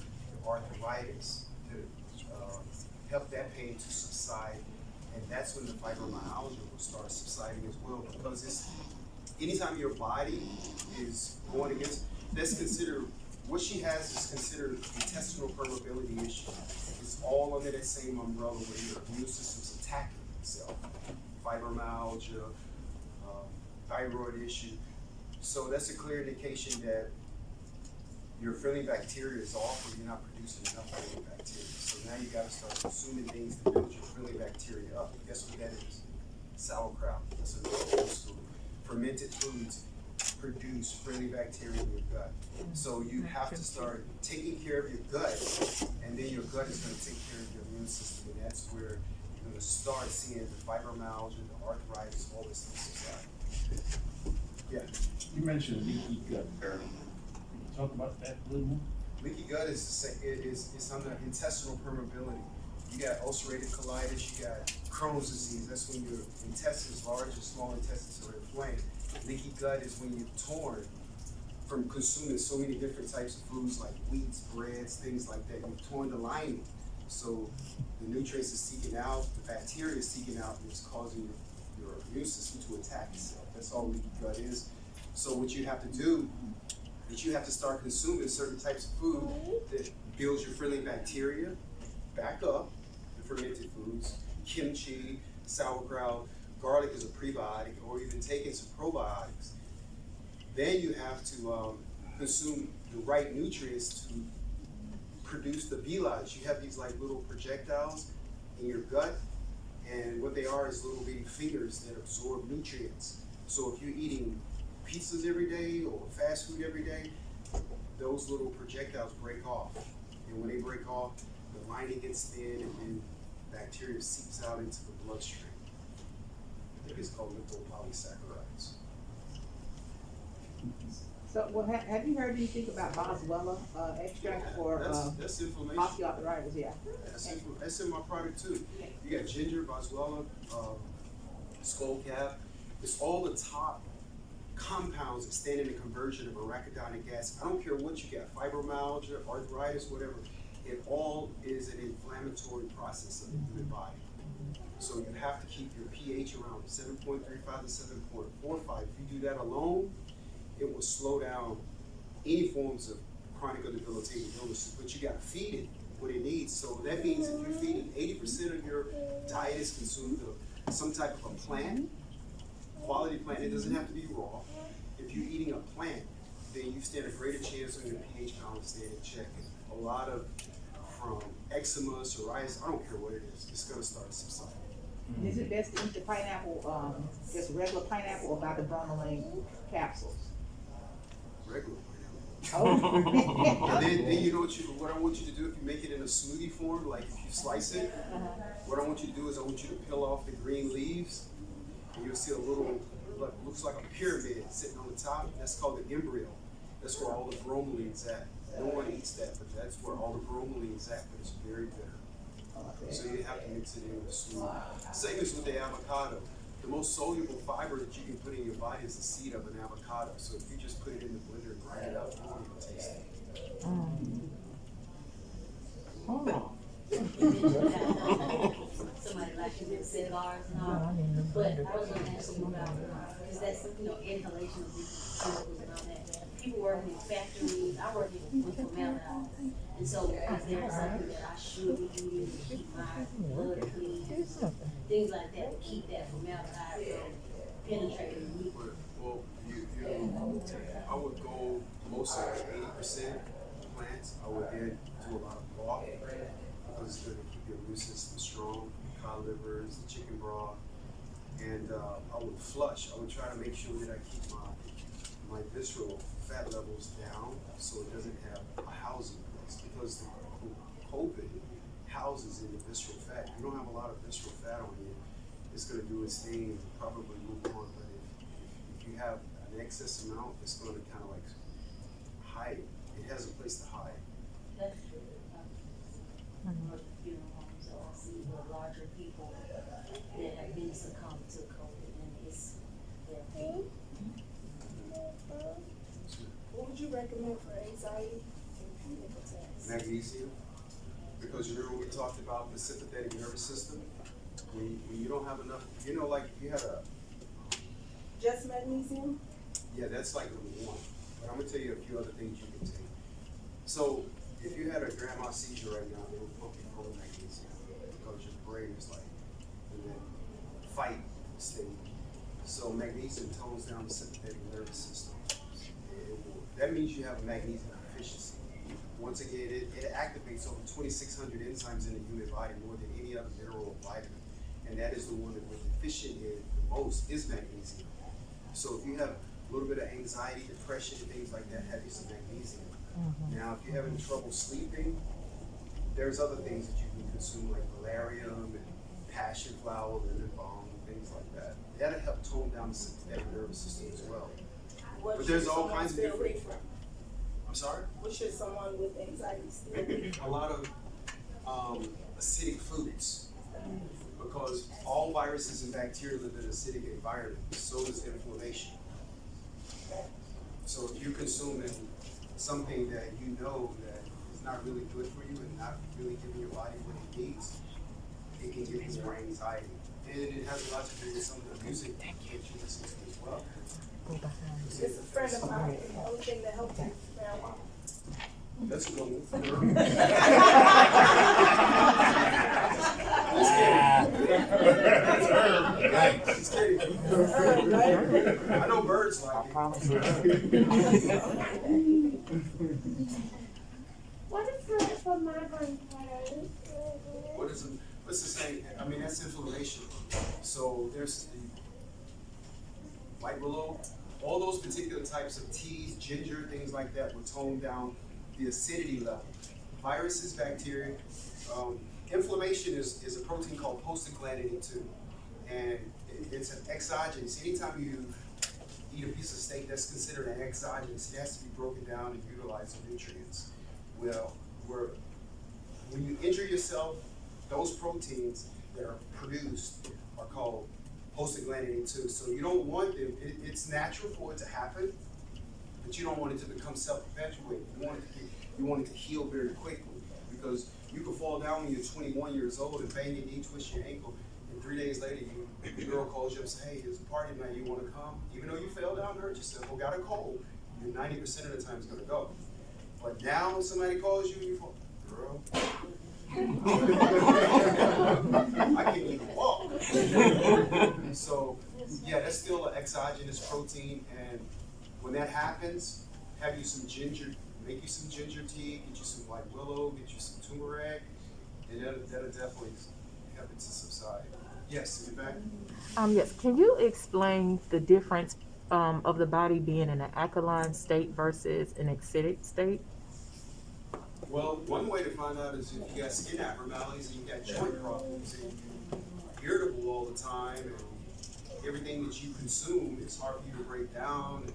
arthritis to help that pain to subside. And that's when the fibromyalgia will start subsiding as well, because it's anytime your body is going against, that's considered, what she has is considered intestinal permeability issue. It's all under that same umbrella where your immune system's attacking itself. Fibromyalgia, thyroid issue. So that's a clear indication that your friendly bacteria is off, or you're not producing enough friendly bacteria. So now you gotta start consuming things to build your friendly bacteria up. Guess what that is? Sauerkraut. That's a old school. Fermented foods produce friendly bacteria in your gut. So you have to start taking care of your gut, and then your gut is gonna take care of your immune system, and that's where you're gonna start seeing the fibromyalgia, the arthritis, all this stuff subside. Yeah. You mentioned leaky gut earlier. Can you talk about that a little more? Leaky gut is under intestinal permeability. You got ulcerative colitis, you got Crohn's disease. That's when your intestines, large and small intestines, are inflamed. Leaky gut is when you're torn from consuming so many different types of foods like wheats, breads, things like that. You've torn the lining. So the nutrients is seeking out, the bacteria is seeking out, and it's causing your immune system to attack itself. That's all leaky gut is. So what you have to do is you have to start consuming certain types of food that builds your friendly bacteria back up, the fermented foods, kimchi, sauerkraut, garlic is a prebiotic, or even taking some probiotics. Then you have to consume the right nutrients to produce the vilage. You have these like little projectiles in your gut, and what they are is little bitty fingers that absorb nutrients. So if you're eating pizzas every day or fast food every day, those little projectiles break off. And when they break off, the lining gets thin and then bacteria seeps out into the bloodstream. I think it's called lipopolysaccharides. So, well, have you heard anything about Boswellia extract for That's inflammation. osteoarthritis? Yeah. That's in my product too. You got ginger, boswellia, skullcap. It's all the top compounds that stand in the conversion of arachidonic acid. I don't care what you got, fibromyalgia, arthritis, whatever. It all is an inflammatory process of the human body. So you have to keep your pH around 7.35 to 7.45. If you do that alone, it will slow down any forms of chronic or debilitating illnesses, but you gotta feed it what it needs. So that means if you're feeding 80% of your diet is consumed of some type of a plant, quality plant, it doesn't have to be raw. If you're eating a plant, then you stand a greater chance on your pH balance staying in check. A lot of, from eczema, psoriasis, I don't care what it is, it's gonna start subsiding. Is it best to eat the pineapple, just regular pineapple, or by the bromelain capsules? Regular pineapple. Oh. And then you know what I want you to do if you make it in a smoothie form, like if you slice it, what I want you to do is I want you to peel off the green leaves, and you'll see a little, looks like a pyramid sitting on the top. That's called the embryo. That's where all the bromeline's at. No one eats that, but that's where all the bromeline's at, but it's very bitter. So you have to mix it in with a smoothie. Same as with the avocado. The most soluble fiber that you can put in your body is the seed of an avocado. So if you just put it in the blender and grind it up, you won't even taste it. Somebody like you with cigars and all, but I was gonna ask you about, because that's, inhalation of these chemicals and all that. People working in factories, I work with formaldehyde, and so is there something that I should be doing to keep my blood clean? Things like that, to keep that formaldehyde from penetrating me. Well, I would go mostly like 80% plants. I would then do a lot of broth because it's going to keep your immune system strong. Cod livers, the chicken broth, and I would flush. I would try to make sure that I keep my visceral fat levels down so it doesn't have a housing place, because the COVID houses in the visceral fat. If you don't have a lot of visceral fat on you, it's going to do its thing and probably move on. But if you have an excess amount, it's going to kind of like hide. It has a place to hide. That's true. Funeral homes, so I see the larger people that have been succumbed to COVID, and it's their pain. What would you recommend for anxiety and panic attacks? Magnesium, because you remember we talked about the sympathetic nervous system. When you don't have enough, like if you had Just magnesium? yeah, that's like number one. But I'm gonna tell you a few other things you can take. So if you had a grand mal seizure right now, they would pump you full of magnesium because your brain is like in that fight state. So magnesium tones down the sympathetic nervous system. That means you have a magnesium deficiency. Once again, it activates over 2,600 enzymes in the human body, more than any other mineral or vitamin. And that is the one that we're deficient in the most, is magnesium. So if you have a little bit of anxiety, depression, and things like that, have you some magnesium. Now, if you're having trouble sleeping, there's other things that you can consume, like valerian and passion flower, lemon balm, things like that. That'll help tone down the sympathetic nervous system as well. What But there's should all someone kinds of stay different. away from? I'm sorry? What should someone with anxiety stay away from? A lot of acidic foods, because all viruses and bacteria live in an acidic environment. So does inflammation. So if you're consuming something that you know that is not really good for you and not really giving your body what it needs, it can give you more anxiety. And it has a lot to do with some of the music that you listen to as well. It's a friend of mine, the only thing that helped me is marijuana. That's a good one. Just kidding. I know birds like it. What is good for migraine headache? What's the saying? I mean, that's inflammation. So there's the white willow, all those particular types of teas, ginger, things like that will tone down the acidity level. Viruses, bacteria. Inflammation is a protein called prostaglandin 2. And it's an exogenous. Anytime you eat a piece of steak, that's considered an exogenous. It has to be broken down and utilize the nutrients. Well, when you injure yourself, those proteins that are produced are called prostaglandin 2. So you don't want them, it's natural for it to happen, but you don't want it to become self-perpetuating. You want it to heal very quickly, because you can fall down when you're 21 years old and bang your knee, twist your ankle, and 3 days later the girl calls you up and says, hey, there's a party tonight, you want to come? Even though you fell down and hurt yourself or got a cold, you're 90% of the time is going to go. But now when somebody calls you and you fall, girl, I can't even walk. So, yeah, that's still an exogenous protein, and when that happens, have you some ginger, make you some ginger tea, get you some white willow, get you some turmeric, and that'll definitely help it to subside. Yes, in fact. Yes. Can you explain the difference of the body being in an alkaline state versus an acidic state? Well, one way to find out is if you got skin abnormalities and you got joint problems and you're irritable all the time and everything that you consume is hard for you to break down, and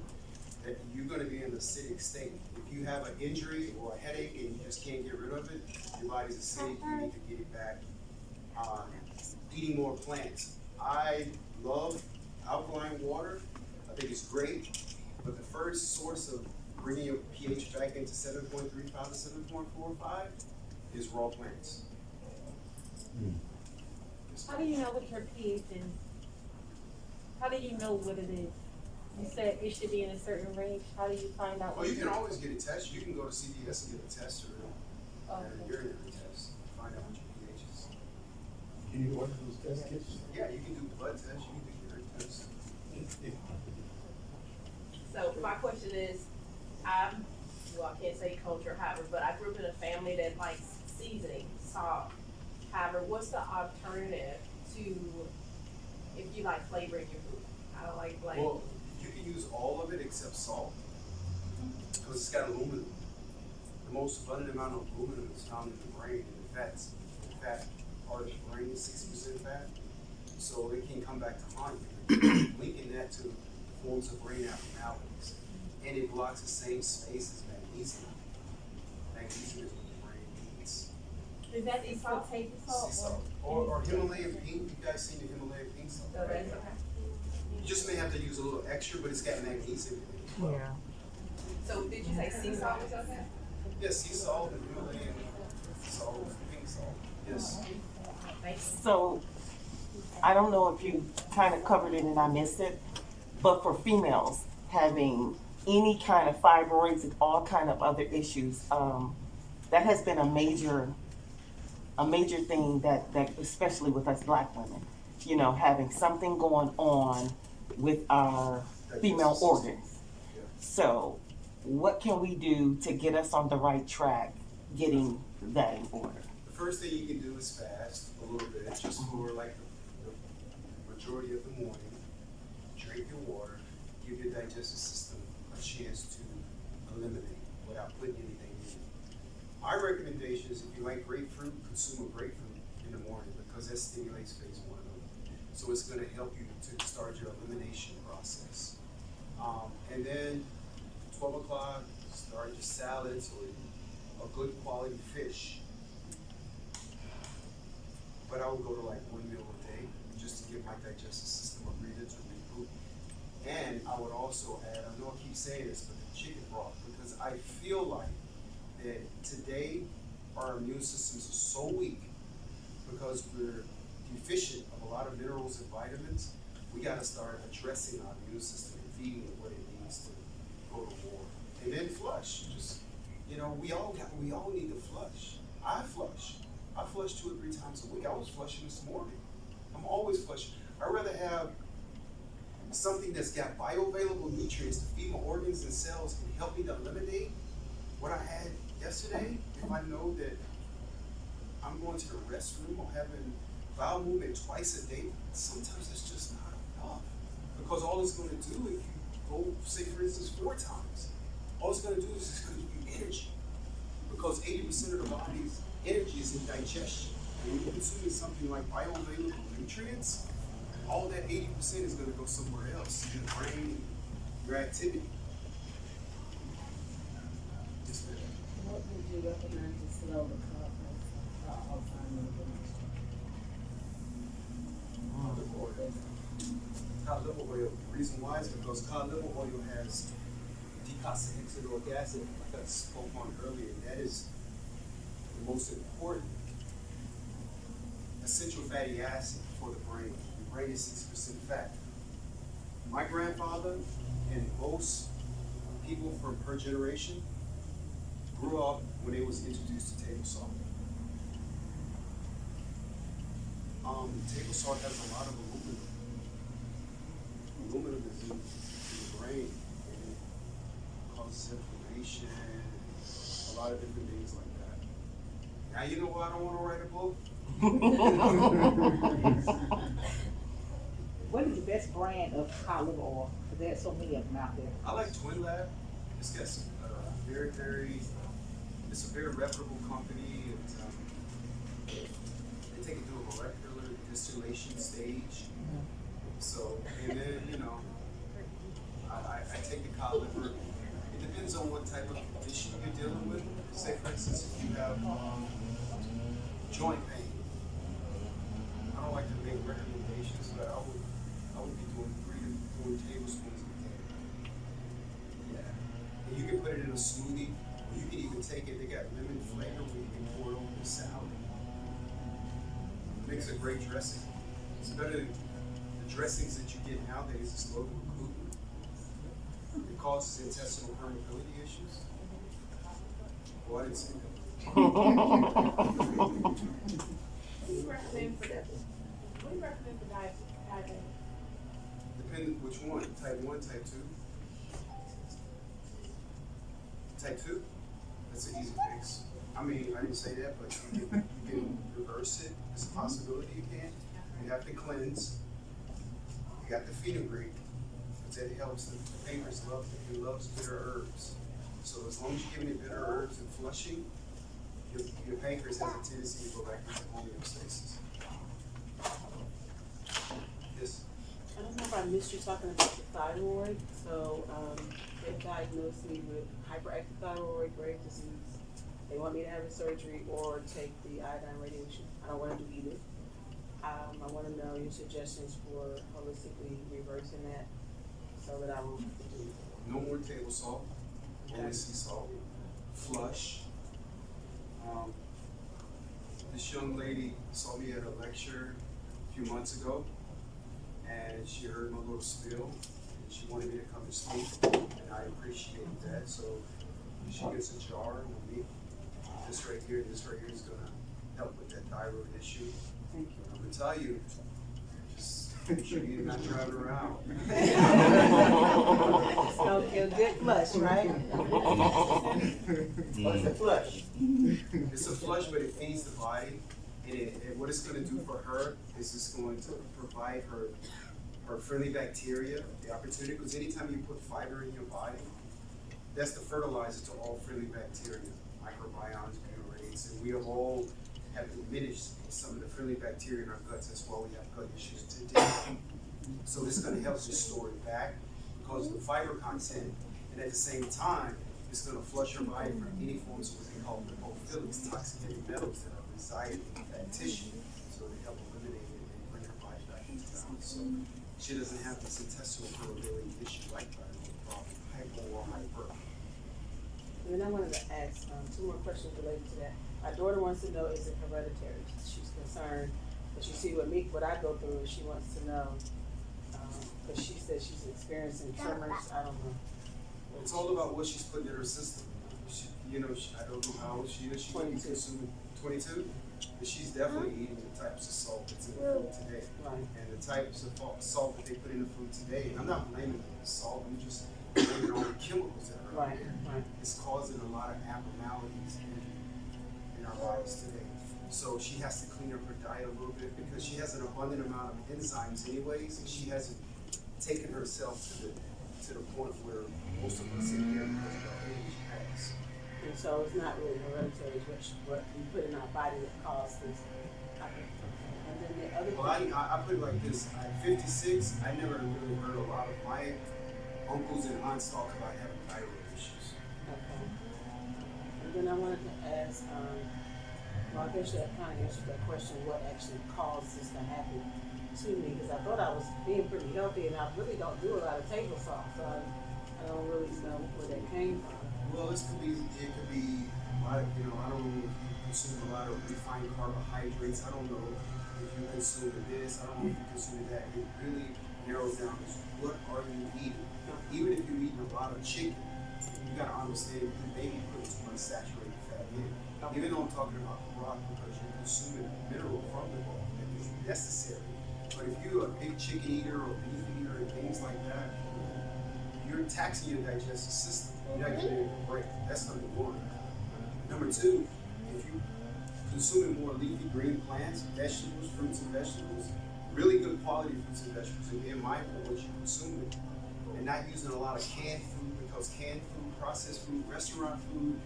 that you're going to be in an acidic state. If you have an injury or a headache and you just can't get rid of it, your body's acidic, you need to get it back. Eating more plants. I love alkaline water. I think it's great, but the first source of bringing your pH back into 7.35 to 7.45 is raw plants. How do you know what your pH is? How do you know what it is? You said it should be in a certain range. How do you find out? Well, you can always get a test. You can go to CVS and get a test or a urinary test. Find out what your pH is. Can you order those test kits? Yeah, you can do blood tests. You can do urine tests. So my question is, I can't say culture, however, but I grew up in a family that likes seasoning, salt. However, what's the alternative to if you like flavoring your food? I don't like flavor. Well, you can use all of it except salt, because it's got aluminum. The most abundant amount of aluminum is found in the brain and the fats. The fat part of the brain is 60% fat, so it can come back to haunt you. Linking that to forms of brain abnormalities, and it blocks the same space as magnesium. Magnesium is what the brain needs. Is that sea salt, table Sea salt. Or Himalayan pink. You guys seen the Himalayan pink salt? So that's okay. You just may have to use a little extra, but it's got magnesium in it as well. Yeah. So did you say sea salt was okay? Yes, sea salt and Himalayan salt, pink salt. Yes. So, I don't know if you kind of covered it and I missed it, but for females having any kind of fibroids and all kind of other issues, that has been a major thing that especially with us Black women, you know, having something going on with our female organs. So, what can we do to get us on the right track, getting that in order? The first thing you can do is fast a little bit, just for like the majority of the morning. Drink your water, give your digestive system a chance to eliminate without putting anything in it. My recommendation is if you like grapefruit, consume a grapefruit in the morning, because that stimulates phase 1 of it. So it's going to help you to start your elimination process. And then 12 o'clock, start your salads or a good quality fish. But I would go to like 1 meal a day just to give my digestive system a breather to reboot. And I would also add, I know I keep saying this, but the chicken broth, because I feel like that today our immune systems are so weak because we're deficient of a lot of minerals and vitamins. We gotta start addressing our immune system and feeding it what it needs to go to war. And then flush, just, you know, we all need to flush. I flush 2 or 3 times a week. I was flushing this morning. I'm always flushing. I'd rather have something that's got bioavailable nutrients to feed my organs and cells and help me to eliminate what I had yesterday. If I know that I'm going to the restroom or having bowel movement twice a day, sometimes it's just not enough. Because all it's going to do, if you go, say for instance, 4 times, all it's going to do is it's going to give you energy. Because 80% of the body's energy is in digestion. And when you're consuming something like bioavailable nutrients, all that 80% is going to go somewhere else, in the brain, your activity. Just that. What would you recommend to slow the progress of Alzheimer's dementia? Cod liver oil. The reason why is because cod liver oil has decoxyhexanoic acid, like I spoke on earlier. That is the most important essential fatty acid for the brain. The brain is 6% fat. My grandfather and most people from her generation grew up when they was introduced to table salt. Table salt has a lot of aluminum. Aluminum is in the brain and it causes inflammation, a lot of different things like that. Now you know why I don't want to write a book? What is the best brand of cod liver oil? Because there's so many of them out there. I like Twin Lab. It's got some it's a very reputable company. They take it through a molecular distillation stage. So, and then, you know, I take the cod liver. It depends on what type of condition you're dealing with. Say, for instance, if you have joint pain, I don't like to make recommendations, but I would be doing 3 to 4 tablespoons a day. Yeah. And you can put it in a smoothie, or you can even take it, they got lemon flavor where you can pour it over the salad. It makes a great dressing. It's better than the dressings that you get nowadays, it's loaded with gluten. It causes intestinal permeability issues. Well, I didn't say that. What do you recommend for that? What do you recommend for diabetes? Depending which one, type 1, type 2. Type 2, that's an easy fix. I mean, I didn't say that, but you can reverse it. It's a possibility you can. You have to cleanse. You got the fenugreek, because that helps. The pancreas loves bitter herbs. So as long as you're giving it bitter herbs and flushing, your pancreas has a tendency to go back into homeostasis. Yes? I don't know if I missed you talking about the thyroid. So they diagnosed me with hyperactive thyroid, Graves' disease. They want me to have a surgery or take the iodine radiation. I don't want to do either. I want to know your suggestions for holistically reversing that so that I will do. No more table salt, only sea salt. Flush. This young lady saw me at a lecture a few months ago, and she heard my little spiel, and she wanted me to come and speak, and I appreciate that. So she gets a jar with me. This right here is gonna help with that thyroid issue. Thank you. I'm gonna tell you, just make sure you're not driving around. So feel good flush, right? What's a flush? It's a flush, but it feeds the body, and what it's going to do for her is it's going to provide her friendly bacteria the opportunity, because anytime you put fiber in your body, that's the fertilizer to all friendly bacteria, microbiomes, butyrate, and we all have diminished some of the friendly bacteria in our guts. That's why we have gut issues today. So this is going to help restore it back because of the fiber content, and at the same time, it's going to flush your body from any forms of what they call lipophilics, toxic heavy metals that are residing in that tissue. So they help eliminate it and bring your body back into balance. So she doesn't have this intestinal permeability issue like thyroid problem, hypo or hyper. And then I wanted to ask, two more questions related to that. My daughter wants to know, is it hereditary? She's concerned, but you see what I go through, and she wants to know, cause she says she's experiencing tremors, I don't know. It's all about what she's putting in her system. She, you know, I don't know how old she is. She might be 22. consuming 22, but she's definitely eating the types of salt that's in the food today. Right. And the types of salt that they put in the food today, I'm not blaming the salt, I'm just blaming all the chemicals that are out Right, there. right. It's causing a lot of abnormalities in our bodies today. So she has to clean up her diet a little bit because she has an abundant amount of enzymes anyways, and she hasn't taken herself to the point where most of us in here because of our age has. And so it's not really hereditary, it's what we put in our body that causes this. And then the other Well, I put it like this, at 56, I never really heard a lot of my uncles and aunts talk about having thyroid issues. Okay. And then I wanted to ask, well, I guess you kind of answered that question, what actually caused this to happen to me? Because I thought I was being pretty healthy, and I really don't do a lot of table salt, so I don't really know where that came from. Well, it could be a lot of, I don't know if you consume a lot of refined carbohydrates. I don't know if you consume this. I don't know if you consume that. It really narrows down to what are you eating. Even if you're eating a lot of chicken, you gotta understand you may be putting too much saturated fat in. Even though I'm talking about the broth because you're consuming mineral from the broth that is necessary. But if you're a big chicken eater or beef eater and things like that, you're taxing your digestive system. You're not getting a break. That's number one. Number two, if you're consuming more leafy green plants, vegetables, fruits and vegetables, really good quality fruits and vegetables, and being mindful of what you're consuming, and not using a lot of canned food because canned food, processed food, restaurant food,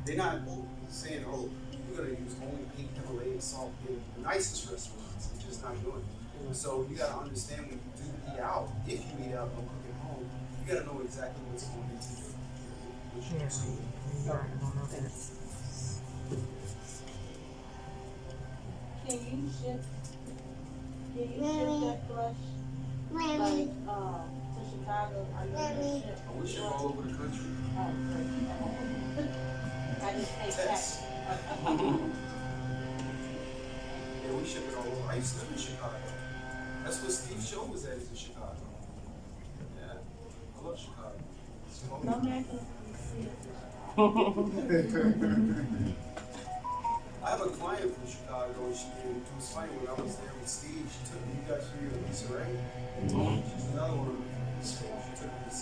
they're not saying, oh, you're gonna use only pink Himalayan salt in the nicest restaurants. It's just not doing it. So you gotta understand when you do eat out, if you eat out and cook at home, you gotta know exactly what's going into what you're consuming. Can you ship that flush, like, to Chicago? Are you gonna ship? We ship all over the country. Oh, great. I just take Text. that. Yeah, we ship it all over. I used to live in Chicago. That's what Steve's show was at, is in Chicago. Yeah, I love Chicago. It's home. No man can see it. I have a client from Chicago, and it was funny when I was there with Steve, she took me, you guys for your Lisa Ray? She's another one of them. She took me to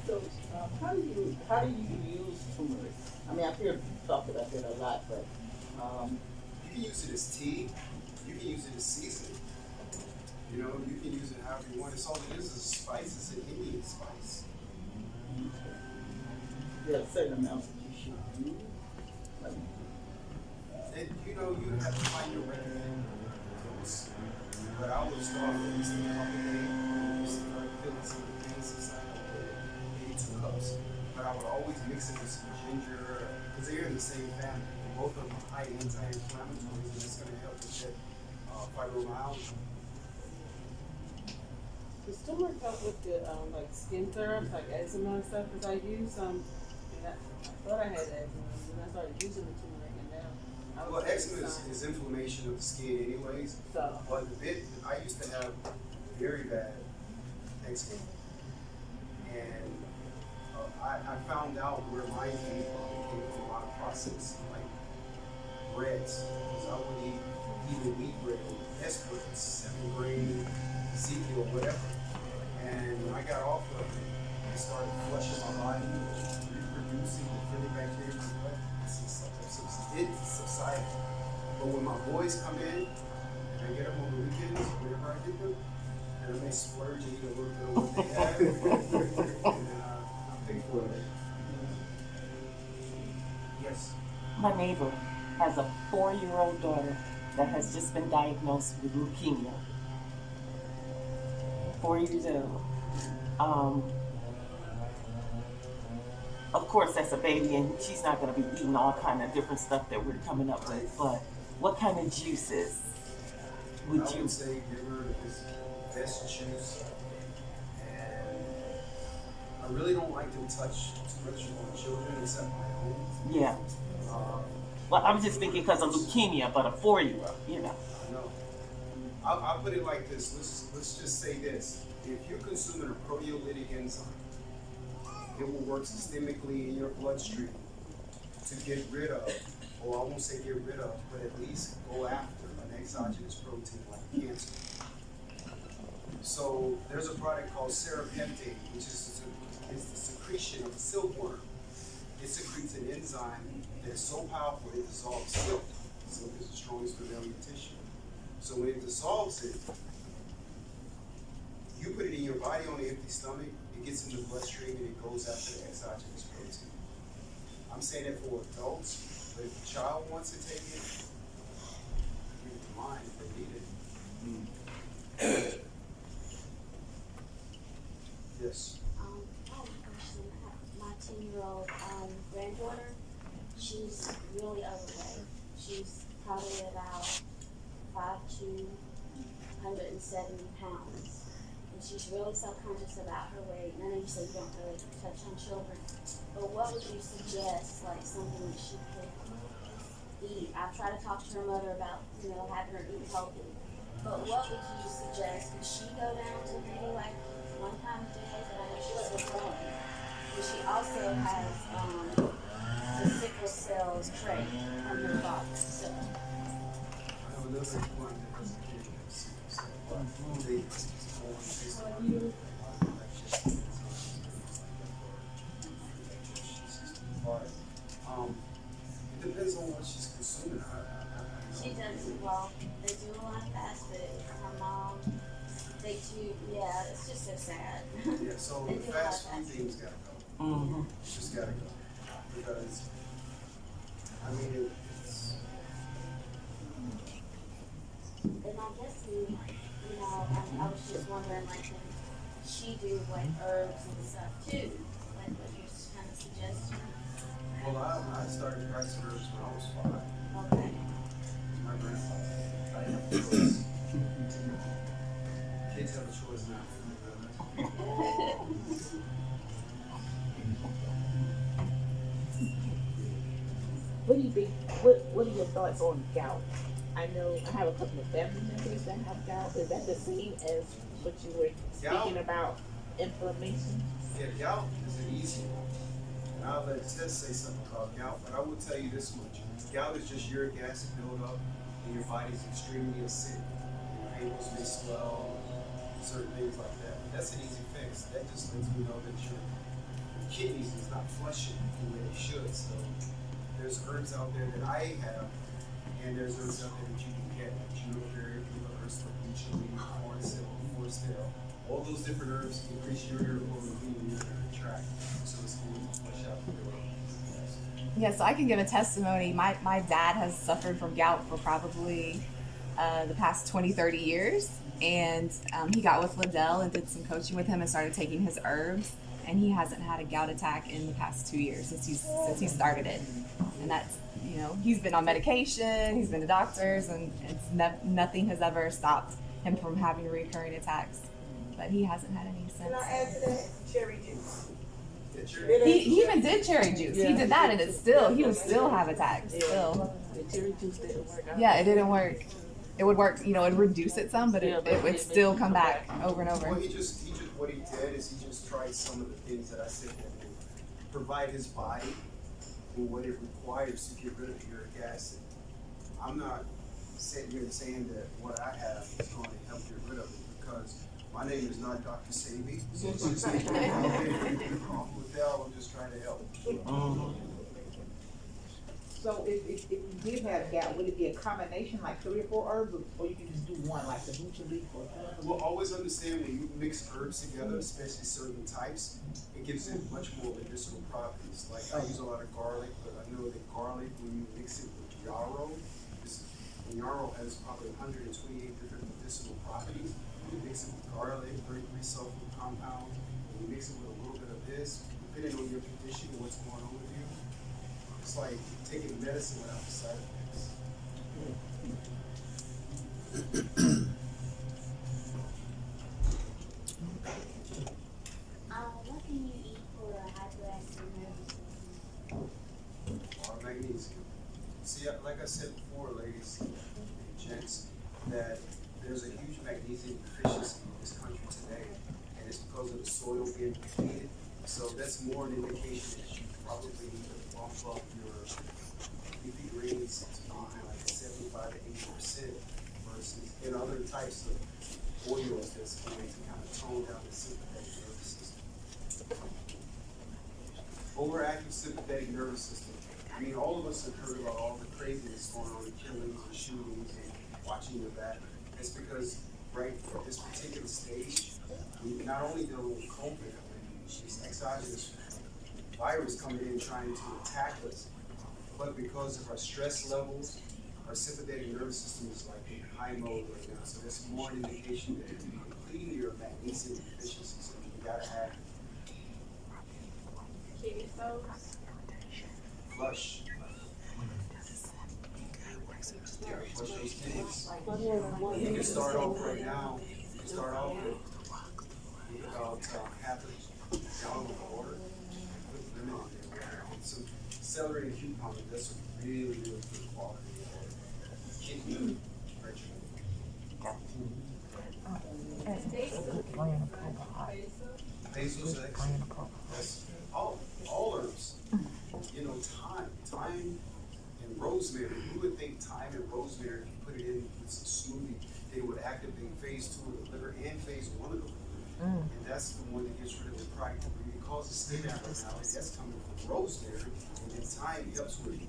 So, how do you use turmeric? I mean, I've heard you talk about that a lot, but, You can use it as tea, you can use it as seasoning. You know, you can use it however you want. It's all it is a spice, it's an Indian spice. there are certain amounts that you should use. Like, And you know, you have to find your recommended dose. But I would start with at least a couple days, start feeling some of the things inside of it, maybe 2 cups. But I would always mix it with some ginger, because they're in the same family. And both of them are high anti-inflammatories, and it's going to help with that fibromyalgia. Does turmeric help with the, like skin syrups, like eczema and stuff? Cause I use some, and I thought I had eczema, and I started using the turmeric, and now I Well, was eczema is inflammation of the skin anyways. So, But I used to have very bad eczema. And I found out where mine came from. It came from a lot of processed, like breads. Because I would eat even wheat bread with S breads, 7 grain, Ezekiel, whatever. And when I got off of it, I started flushing my body, reproducing the friendly bacteria in my blood. It subsided. But when my boys come in, and I get them on the weekends, whenever I get them, and I may splurge and eat a little bit of what they have, and I pay for it. Yes. my neighbor has a 4-year-old daughter that has just been diagnosed with leukemia. 4 years old. of course, that's a baby, and she's not going to be eating all kind of different stuff that we're coming up with. But what kind of juices would I you? would say give her his best juice, and I really don't like to touch too much on children except my own. Yeah. Um, Well, I was just thinking because of leukemia, but a 4-year-old, you know. I know. I'll put it like this. Let's just say this. If you're consuming a proteolytic enzyme, it will work systemically in your bloodstream to get rid of, or I won't say get rid of, but at least go after an exogenous protein like cancer. So there's a product called serapeptase, which is the secretion of a silkworm. It secretes an enzyme that's so powerful it dissolves silk. Silk is the strongest mammalian tissue. So when it dissolves it, you put it in your body on an empty stomach, it gets in the bloodstream and it goes after the exogenous protein. I'm saying that for adults, but if a child wants to take it, give it to mine if they need it. Yes. I have a question. My 10-year-old granddaughter, she's really overweight. She's probably about 5'2", 170 pounds. And she's really self-conscious about her weight. And I know you said you don't really touch on children, but what would you suggest, like something that she could eat? I've tried to talk to her mother about, having her eat healthy. But what would you suggest? Could she go down to maybe like 1 time a day? But I know she's still growing. But she also has the sickle cell trait on her body. So I have another one that doesn't care to have sickle cell, but they it depends on what she's consuming. she does well. They do a lot of fast food. Her mom, they do. Yeah, it's just so sad. Yeah, so They the do a lot of fast food fast food. thing's gotta go. Mm-hmm. It's just gotta go. Because, it's, And I guess I was just wondering, like, can she do like herbs and stuff too? Like what you're kind of suggesting? well, I started practicing herbs when I was 5. Okay. My grandfather. I have a choice. Kids have a choice now. What do you think? What are your thoughts on gout? I know I have a couple of family members that have gout. Is that the same as what you were speaking about, inflammation? Yeah, gout is an easy one. And I'll let Tess say something about gout, but I will tell you this much. Gout is just uric acid buildup and your body's extremely acidic. Your ankles may swell, certain things like that. That's an easy fix. That just lets me know that your kidneys is not flushing the way they should. So there's herbs out there that I have, and there's herbs out there that you can get, like juniper, cornstale, all those different herbs increase your hemoglobin in your urinary tract, so it's going to flush out the urine. Yeah, so I can give a testimony. My dad has suffered from gout for probably the past 20, 30 years. And he got with Ladell and did some coaching with him and started taking his herbs. And he hasn't had a gout attack in the past 2 years since he started it. And that's, he's been on medication, he's been to doctors, and it's nothing has ever stopped him from having recurring attacks. But he hasn't had any since. Can I add to that? Cherry juice. He even did cherry juice. He did that, and he would still have attacks. Still. The cherry juice didn't work out. Yeah, it didn't work. It would work, it'd reduce it some, but it would still come back over and over. Well, what he did is he just tried some of the things that I said that would provide his body with what it requires to get rid of the uric acid. I'm not sitting here saying that what I have is going to help get rid of it, because my name is not Dr. Sabi. So it's just with Ladell, I'm just trying to help. So if you did have gout, would it be a combination like 3 or 4 herbs, or you can just do one, like the neutral leaf or Well, always understand when you mix herbs together, especially certain types, it gives it much more medicinal properties. Like I use a lot of garlic, but I know that garlic, when you mix it with yarrow, yarrow has probably 128 different medicinal properties. You mix it with garlic, 33 sulfur compound, and you mix it with a little bit of this, depending on your condition and what's going on with you, it's like taking medicine without the side effects. What can you eat for a hyperactive nervous system? Or magnesium. See, like I said before, ladies and gents, that there's a huge magnesium deficiency in this country today, and it's because of the soil being depleted. So that's more an indication that you probably need to bump up your leafy greens to be like 75 to 80% versus in other types of oils that's going to kind of tone down the sympathetic nervous system. Overactive sympathetic nervous system. I mean, all of us have heard about all the craziness going on, the killings and shootings and watching your back. It's because, right, at this particular stage, we not only deal with COVID, this exogenous virus coming in trying to attack us, but because of our stress levels, our sympathetic nervous system is like in high mode right now. So that's more an indication that you're completing your magnesium deficiency. So you gotta have Kidney stones? flush. Yeah, flush those kidneys. You can start off right now. You can start off with about half a gallon of water. Put lemon in there. And some celery and cucumber. That's a really, really good quality kidney regimen. Basil's excellent. That's all herbs. You know, thyme and rosemary. Who would think thyme and rosemary, if you put it in with some smoothie, they would activate phase 2 of the liver and phase 1 of the liver. And that's the one that gets rid of the chronic debris. It causes skin abnormality. That's coming from rosemary. And then thyme helps with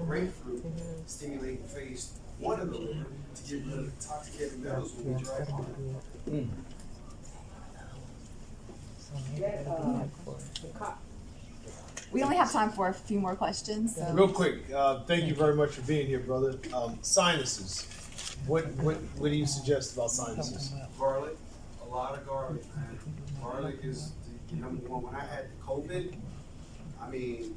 grapefruit, stimulating phase 1 of the liver to get rid of the toxic heavy metals when we drive on. We only have time for a few more questions. So. Real quick, thank you very much for being here, brother. Sinuses. What do you suggest about sinuses? Garlic, a lot of garlic, man. Garlic is the number one. When I had the COVID, I mean,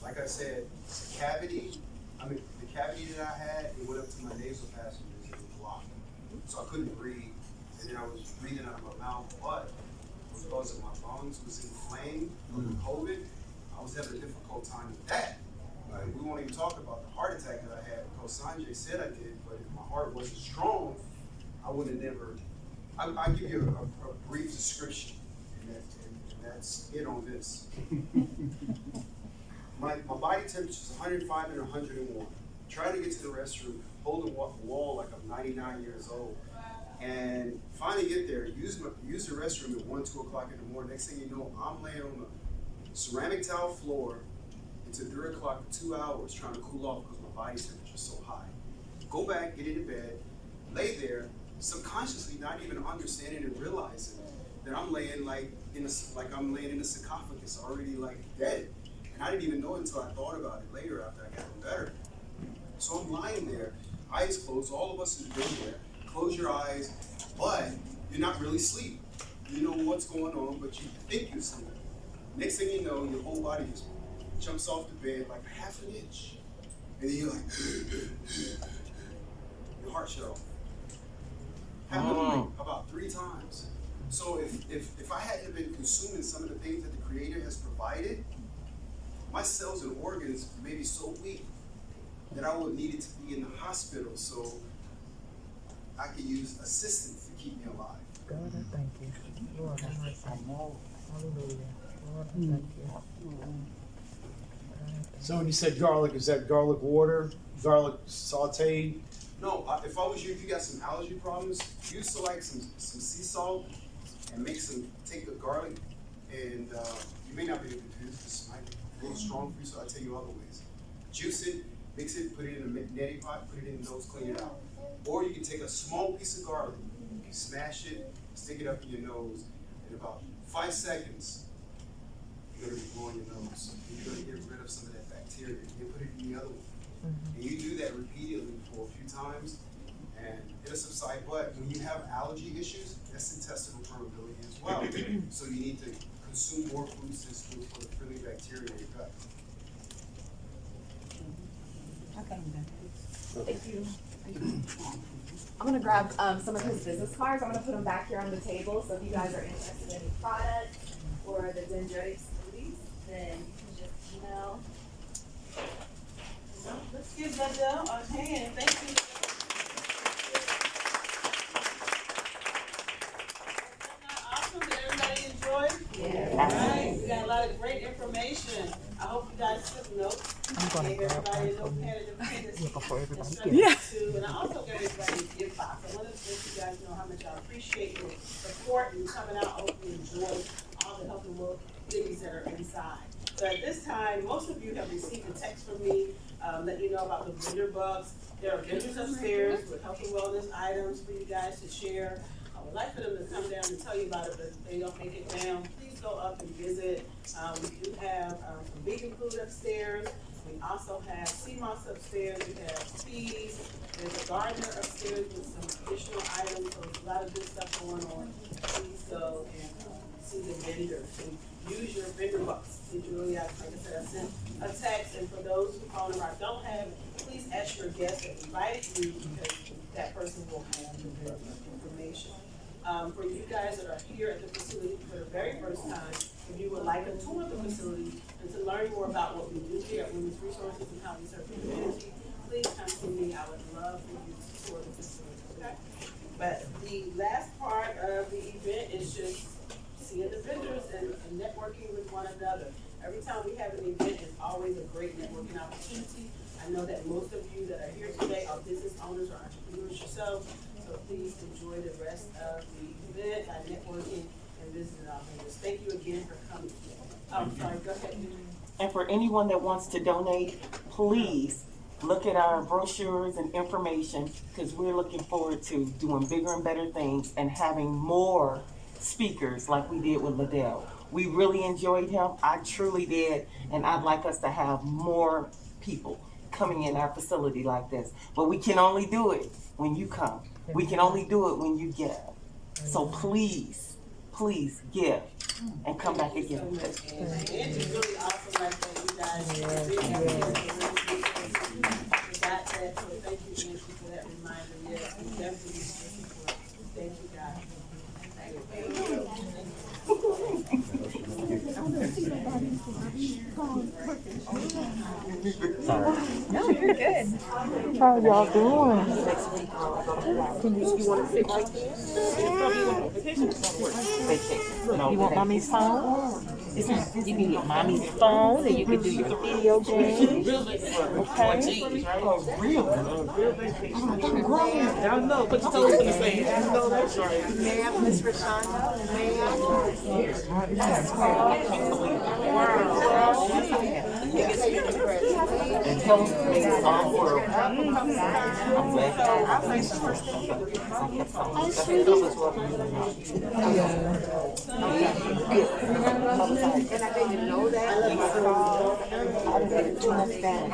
like I said, the cavity that I had, it went up to my nasal passages and it was blocked. So I couldn't breathe. And then I was breathing out of my mouth, but because of my lungs was inflamed from COVID, I was having a difficult time with that. Like, we won't even talk about the heart attack that I had because Sanjay said I did, but if my heart wasn't strong, I would have never. I'll give you a brief description, and that's it on this. My body temperature is 105 and 101. Trying to get to the restroom, holding the wall like I'm 99 years old. And finally get there, use the restroom at 1, 2 o'clock in the morning. Next thing you know, I'm laying on a ceramic tile floor until 3 o'clock for 2 hours trying to cool off because my body temperature is so high. Go back, get into bed, lay there, subconsciously not even understanding and realizing that I'm laying like I'm laying in a sarcophagus, already like dead. And I didn't even know it until I thought about it later after I got better. So I'm lying there, eyes closed, all of us in the room there. Close your eyes, but you're not really asleep. You know what's going on, but you think you're asleep. Next thing you know, your whole body just jumps off the bed like a half an inch. And then you're like, your heart shut off. Happened about 3 times. So if I hadn't been consuming some of the things that the Creator has provided, my cells and organs may be so weak that I would need it to be in the hospital so I could use assistance to keep me alive. God, I thank you. Lord, have mercy. Hallelujah. Lord, I thank you. So when you said garlic, is that garlic water, garlic sauteed? No, if I was you, if you got some allergy problems, you select some sea salt and take the garlic, and you may not be able to do this, this might be a little strong for you, so I'll tell you other ways. Juice it, mix it, put it in a neti pot, put it in those, clean it out. Or you can take a small piece of garlic, smash it, stick it up in your nose, in about 5 seconds, you're gonna be blowing your nose. You're gonna get rid of some of that bacteria, and put it in the other one. And you do that repeatedly for a few times, and it'll subside. But when you have allergy issues, that's intestinal permeability as well. So you need to consume more fruits, is good for the friendly bacteria in your gut. Thank you. I'm gonna grab some of his business cards. I'm gonna put them back here on the table. So if you guys are interested in any products or the dendritic smoothies, then you can just email. Let's give Ladell a hand. Thank you. Awesome. Did everybody enjoy? Yeah. All right. We got a lot of great information. I hope you guys took notes. I'm gonna Gave grab everybody a one for me. notepad and pen. Yeah, before everybody Instructions gets too. And I also gave everybody a gift box. I wanted to let you guys know how much I appreciate your support and coming out. I hope you enjoy all the health and well goodies that are inside. So at this time, most of you have received a text from me, letting you know about the vendor bucks. There are vendors upstairs with health and wellness items for you guys to share. I would like for them to come down and tell you about it, but if they don't make it down, please go up and visit. We do have some vegan food upstairs. We also have sea moss upstairs. We have peas. There's a gardener upstairs with some additional items. So there's a lot of good stuff going on. Please go and see the vendors and use your vendor bucks. Like I said, I sent a text, and for those who phone number I don't have, please ask your guest that invited you, because that person will have the information. For you guys that are here at the facility for the very first time, if you would like a tour of the facility and to learn more about what we do here at Women's Resources and how we serve the community, please come see me. I would love for you to tour the facility. Okay? But the last part of the event is just seeing the vendors and networking with one another. Every time we have an event, it's always a great networking opportunity. I know that most of you that are here today are business owners or entrepreneurs yourselves, so please enjoy the rest of the event by networking and visiting our vendors. Thank you again for coming. I'm sorry, go ahead. And for anyone that wants to donate, please look at our brochures and information, because we're looking forward to doing bigger and better things and having more speakers like we did with Ladell. We really enjoyed him. I truly did. And I'd like us to have more people coming in our facility like this. But we can only do it when you come. We can only do it when you give. So please, please give and come back again. Angie's really awesome like that, you guys. You got that, so thank you, Angie, for that reminder. Yes, we definitely support. Thank you, guys. No, you're good. How y'all doing? You want to sit right there? You want mommy's phone? You can get mommy's phone and you can do your video games. Okay? I know, put your toes in the sand. I know that's right. Ma'am, Miss Rashonda, ma'am. And tell them to make it all work. And I didn't know that. I did 2 months down.